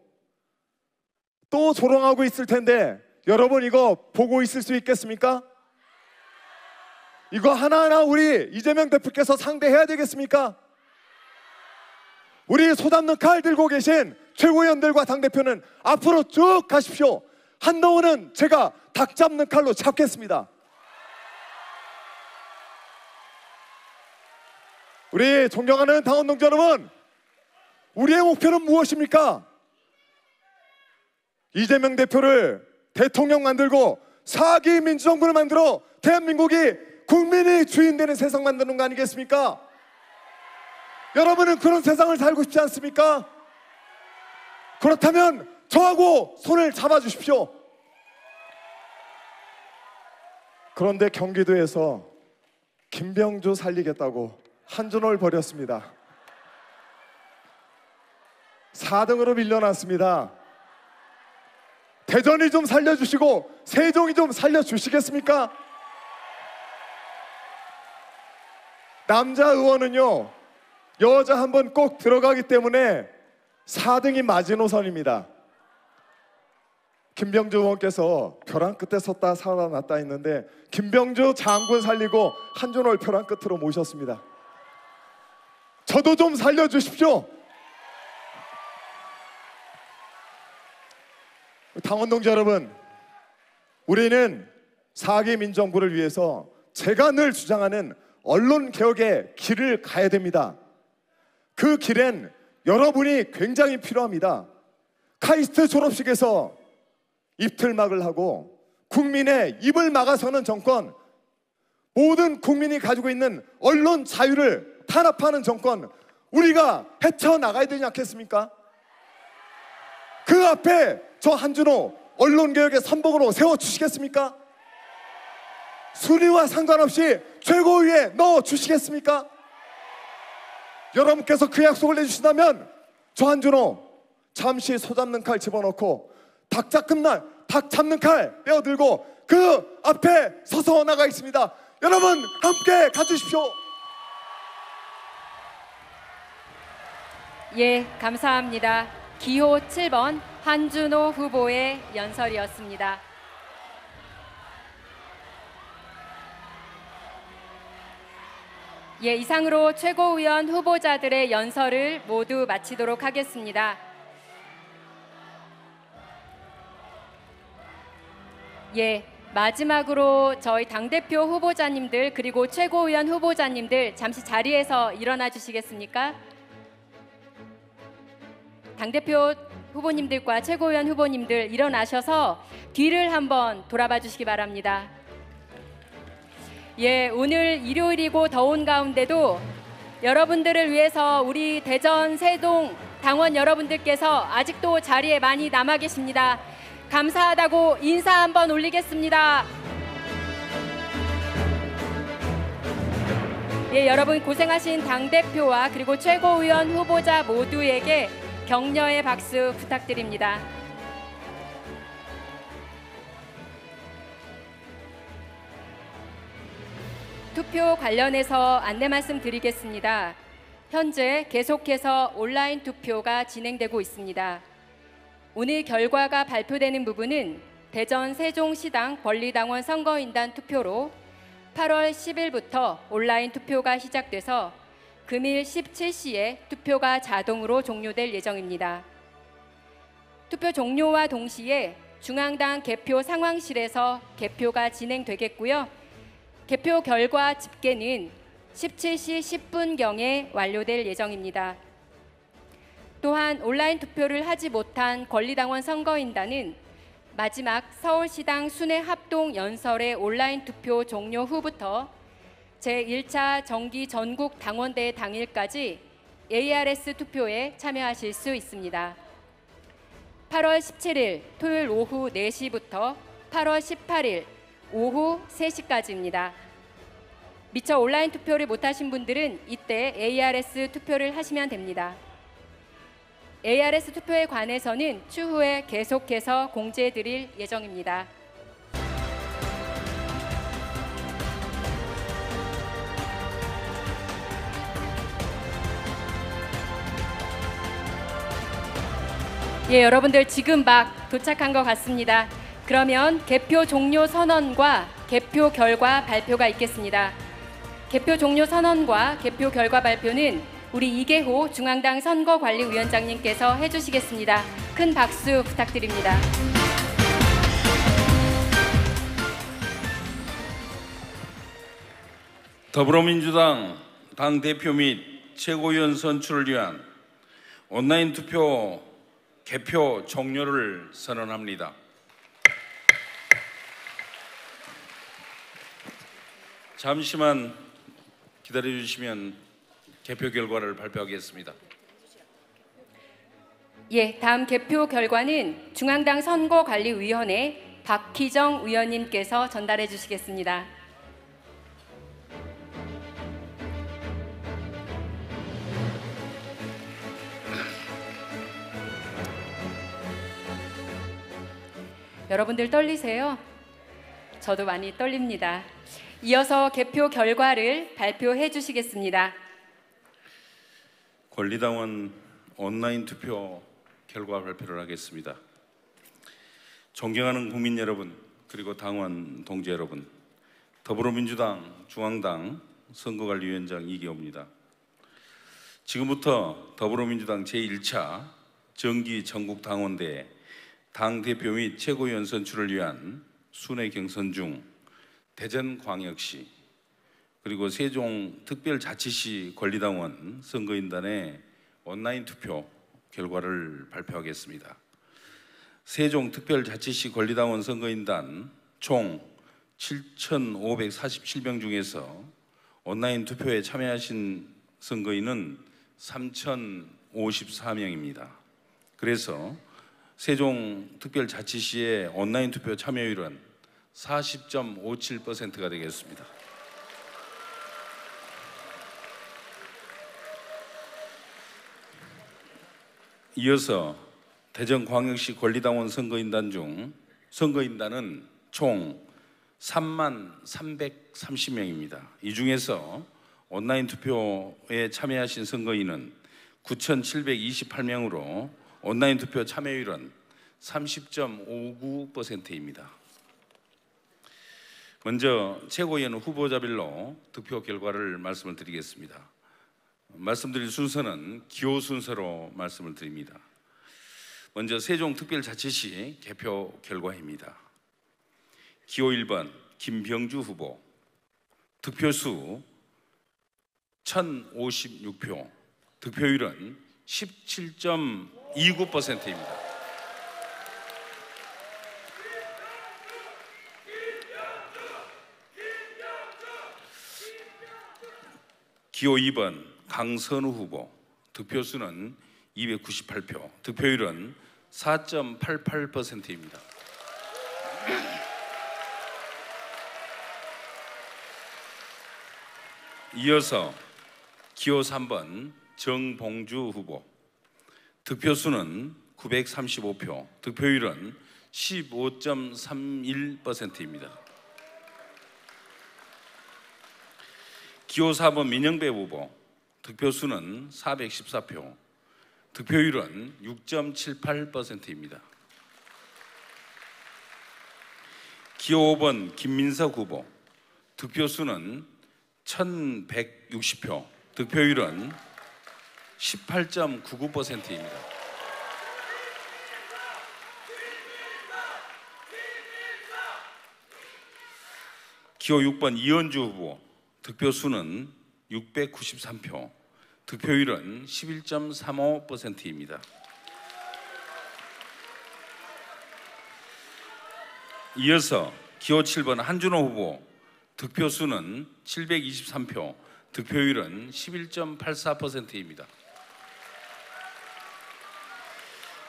S7: 또 조롱하고 있을 텐데 여러분 이거 보고 있을 수 있겠습니까? 이거 하나하나 우리 이재명 대표께서 상대해야 되겠습니까? 우리 소 잡는 칼 들고 계신 최고위원들과 당대표는 앞으로 쭉 가십시오. 한동훈은 제가 닭 잡는 칼로 잡겠습니다. 우리 존경하는 당원 동지 여러분, 우리의 목표는 무엇입니까? 이재명 대표를 대통령 만들고 4기 민주정부를 만들어 대한민국이 국민이 주인 되는 세상 만드는 거 아니겠습니까? 여러분은 그런 세상을 살고 싶지 않습니까? 그렇다면 저하고 손을 잡아주십시오. 그런데 경기도에서 김병조 살리겠다고 한전을 벌였습니다. 4등으로 밀려났습니다. 대전이 좀 살려주시고 세종이 좀 살려주시겠습니까? 남자 의원은요, 여자 한 번 꼭 들어가기 때문에 4등이 마지노선입니다. 김병조 의원께서 벼랑 끝에 섰다 살아났다 했는데 김병조 장군 살리고 한전을 벼랑 끝으로 모셨습니다. 저도 좀 살려주십시오. 당원 동지 여러분, 우리는 4기 민정부를 위해서 제가 늘 주장하는 언론 개혁의 길을 가야 됩니다. 그 길엔 여러분이 굉장히 필요합니다. 카이스트 졸업식에서 입틀막을 하고 국민의 입을 막아서는 정권, 모든 국민이 가지고 있는 언론 자유를 탄압하는 정권, 우리가 헤쳐나가야 되지 않겠습니까? 그 앞에 저 한준호 언론개혁의 선봉으로 세워주시겠습니까? 순위와 상관없이 최고위에 넣어주시겠습니까? 여러분께서 그 약속을 내주신다면 저 한준호 잠시 소잡는 칼 집어넣고 닭 잡는 칼 빼어들고 그 앞에 서서 나가 있습니다. 여러분 함께 가주십시오.
S1: 예, 감사합니다. 기호 7번 한준호 후보의 연설이었습니다. 예, 이상으로 최고위원 후보자들의 연설을 모두 마치도록 하겠습니다. 예, 마지막으로 저희 당대표 후보자님들 그리고 최고위원 후보자님들 잠시 자리에서 일어나 주시겠습니까? 당대표 후보님들과 최고위원 후보님들 일어나셔서 뒤를 한번 돌아봐 주시기 바랍니다. 예, 오늘 일요일이고 더운 가운데도 여러분들을 위해서 우리 대전 세동 당원 여러분들께서 아직도 자리에 많이 남아 계십니다. 감사하다고 인사 한번 올리겠습니다. 예, 여러분 고생하신 당대표와 그리고 최고위원 후보자 모두에게 격려의 박수 부탁드립니다. 투표 관련해서 안내 말씀 드리겠습니다. 현재 계속해서 온라인 투표가 진행되고 있습니다. 오늘 결과가 발표되는 부분은 대전 세종시당 권리당원 선거인단 투표로 8월 10일부터 온라인 투표가 시작돼서 금일 17시에 투표가 자동으로 종료될 예정입니다. 투표 종료와 동시에 중앙당 개표 상황실에서 개표가 진행되겠고요. 개표 결과 집계는 17시 10분경에 완료될 예정입니다. 또한 온라인 투표를 하지 못한 권리당원 선거인단은 마지막 서울시당 순회 합동 연설의 온라인 투표 종료 후부터 제1차 정기 전국 당원대회 당일까지 ARS 투표에 참여하실 수 있습니다. 8월 17일 토요일 오후 4시부터 8월 18일 오후 3시까지입니다. 미처 온라인 투표를 못하신 분들은 이때 ARS 투표를 하시면 됩니다. ARS 투표에 관해서는 추후에 계속해서 공지해드릴 예정입니다. 예, 여러분들 지금 막 도착한 것 같습니다. 그러면 개표 종료 선언과 개표 결과 발표가 있겠습니다. 개표 종료 선언과 개표 결과 발표는 우리 이계호 중앙당 선거관리위원장님께서 해주시겠습니다. 큰 박수 부탁드립니다.
S5: 더불어민주당 당대표 및 최고위원 선출을 위한 온라인 투표 개표 종료를 선언합니다. 잠시만 기다려 주시면 개표 결과를 발표하겠습니다.
S1: 예, 다음 개표 결과는 중앙당 선거관리위원회 박희정 위원님께서 전달해 주시겠습니다. 여러분들 떨리세요? 저도 많이 떨립니다. 이어서 개표 결과를 발표해 주시겠습니다.
S5: 권리당원 온라인 투표 결과 발표를 하겠습니다. 존경하는 국민 여러분, 그리고 당원 동지 여러분, 더불어민주당 중앙당 선거관리위원장 이기호입니다. 지금부터 더불어민주당 제1차 정기 전국당원대회 당대표 및 최고위원 선출을 위한 순회 경선 중 대전광역시 그리고 세종특별자치시 권리당원 선거인단의 온라인 투표 결과를 발표하겠습니다. 세종특별자치시 권리당원 선거인단 총 7,547명 중에서 온라인 투표에 참여하신 선거인은 3,054명입니다. 그래서 세종특별자치시의 온라인 투표 참여율은 40.57%가 되겠습니다. 이어서 대전광역시 권리당원 선거인단 중 선거인단은 총 33,330명입니다. 이 중에서 온라인 투표에 참여하신 선거인은 9,728명으로 온라인 투표 참여율은 30.59%입니다. 먼저 최고위원 후보자별로 득표 결과를 말씀을 드리겠습니다. 말씀드릴 순서는 기호 순서로 말씀을 드립니다. 먼저 세종특별자치시 개표 결과입니다. 기호 1번 김병주 후보, 득표수 1,056표, 득표율은 17.29%입니다. 기호 2번 강선우 후보, 득표수는 298표, 득표율은 4.88%입니다. 이어서 기호 3번 정봉주 후보, 득표수는 935표, 득표율은 15.31%입니다. 기호 4번 민영배 후보, 득표수는 414표, 득표율은 6.78%입니다. 기호 5번 김민석 후보, 득표수는 1,160표, 득표율은 18.99%입니다. 기호 6번 이현주 후보, 득표수는 693표, 득표율은 11.35%입니다. 이어서 기호 7번 한준호 후보, 득표수는 723표, 득표율은 11.84%입니다.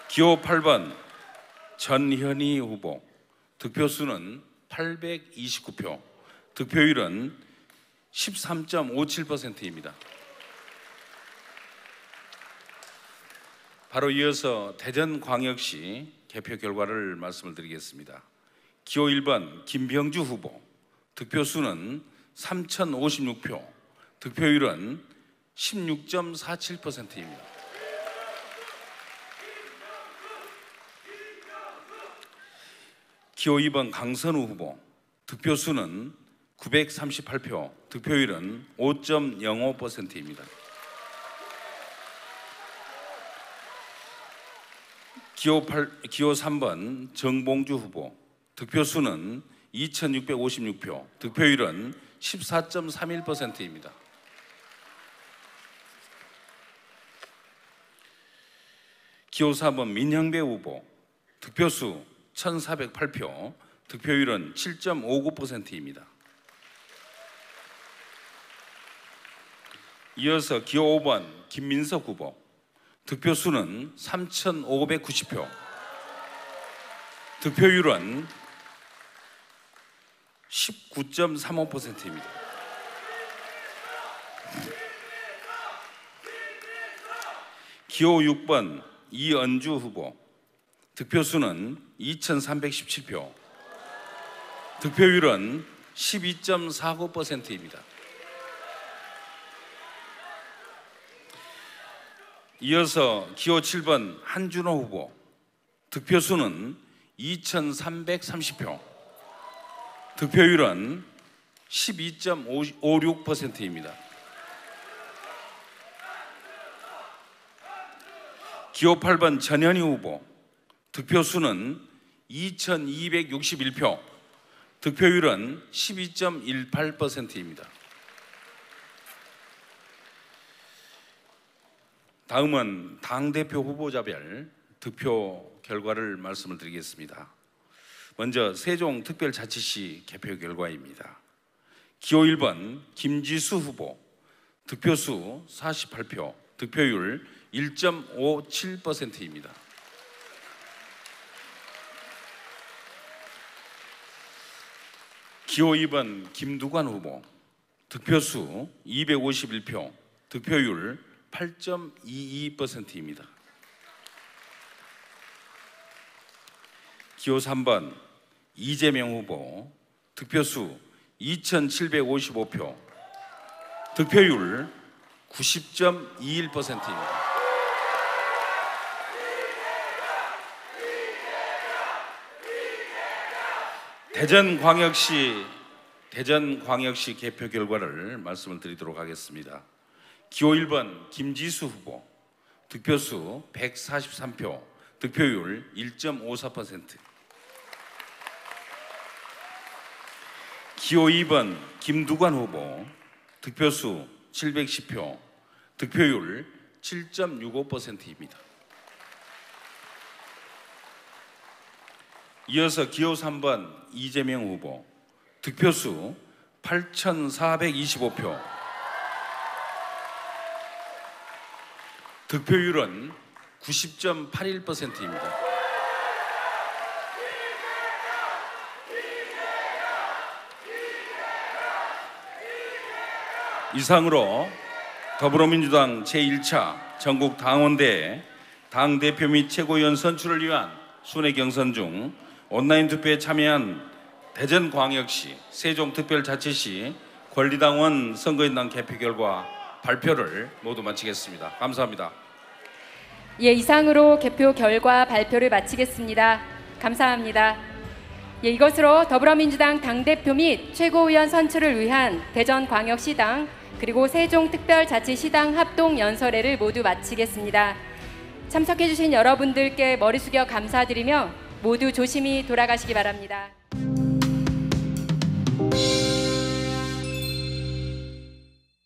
S5: 기호 8번 전현희 후보, 득표수는 829표, 득표율은 13.57%입니다. 바로 이어서 대전광역시 개표 결과를 말씀을 드리겠습니다. 기호 1번 김병주 후보, 득표수는 3,056표, 득표율은 16.47%입니다. 기호 2번 강선우 후보, 득표수는 938표, 득표율은 5.05%입니다. 기호 3번 정봉주 후보, 득표수는 2,656표, 득표율은 14.31%입니다. 기호 4번 민형배 후보 득표수 1,408표, 득표율은 7.59%입니다. 이어서 기호 5번 김민석 후보 득표수는 3,590표, 득표율은 19.35%입니다. 기호 6번 이은주 후보 득표수는 2,317표, 득표율은 12.49%입니다. 이어서 기호 7번 한준호 후보 득표수는 2,330표, 득표율은 12.56%입니다. 기호 8번 전현희 후보 득표수는 2,261표, 득표율은 12.18%입니다. 다음은 당대표 후보자별 득표 결과를 말씀을 드리겠습니다. 먼저 세종특별자치시 개표 결과입니다. 기호 1번 김지수 후보 득표수 48표, 득표율 1.57%입니다. 기호 2번 김두관 후보 득표수 251표, 득표율 8.22%입니다. 기호 3번 이재명 후보 득표수 2,755표, 득표율 90.21%입니다. 대전광역시 개표 결과를 말씀을 드리도록 하겠습니다. 기호 1번 김지수 후보 득표수 143표, 득표율 1.54%. 기호 2번 김두관 후보 득표수 710표, 득표율 7.65%입니다. 이어서 기호 3번 이재명 후보 득표수 8,425표, 득표율은 90.81%입니다. 이상으로 더불어민주당 제1차 전국 당원대회 당대표 및 최고위원 선출을 위한 순회 경선 중 온라인 투표에 참여한 대전광역시, 세종특별자치시 권리당원 선거인단 개표 결과 발표를 모두 마치겠습니다. 감사합니다.
S1: 예, 이상으로 개표 결과 발표를 마치겠습니다. 감사합니다. 예, 이것으로 더불어민주당 당대표 및 최고위원 선출을 위한 대전광역시당 그리고 세종특별자치시당 합동연설회를 모두 마치겠습니다. 참석해주신 여러분들께 머리 숙여 감사드리며 모두 조심히 돌아가시기 바랍니다.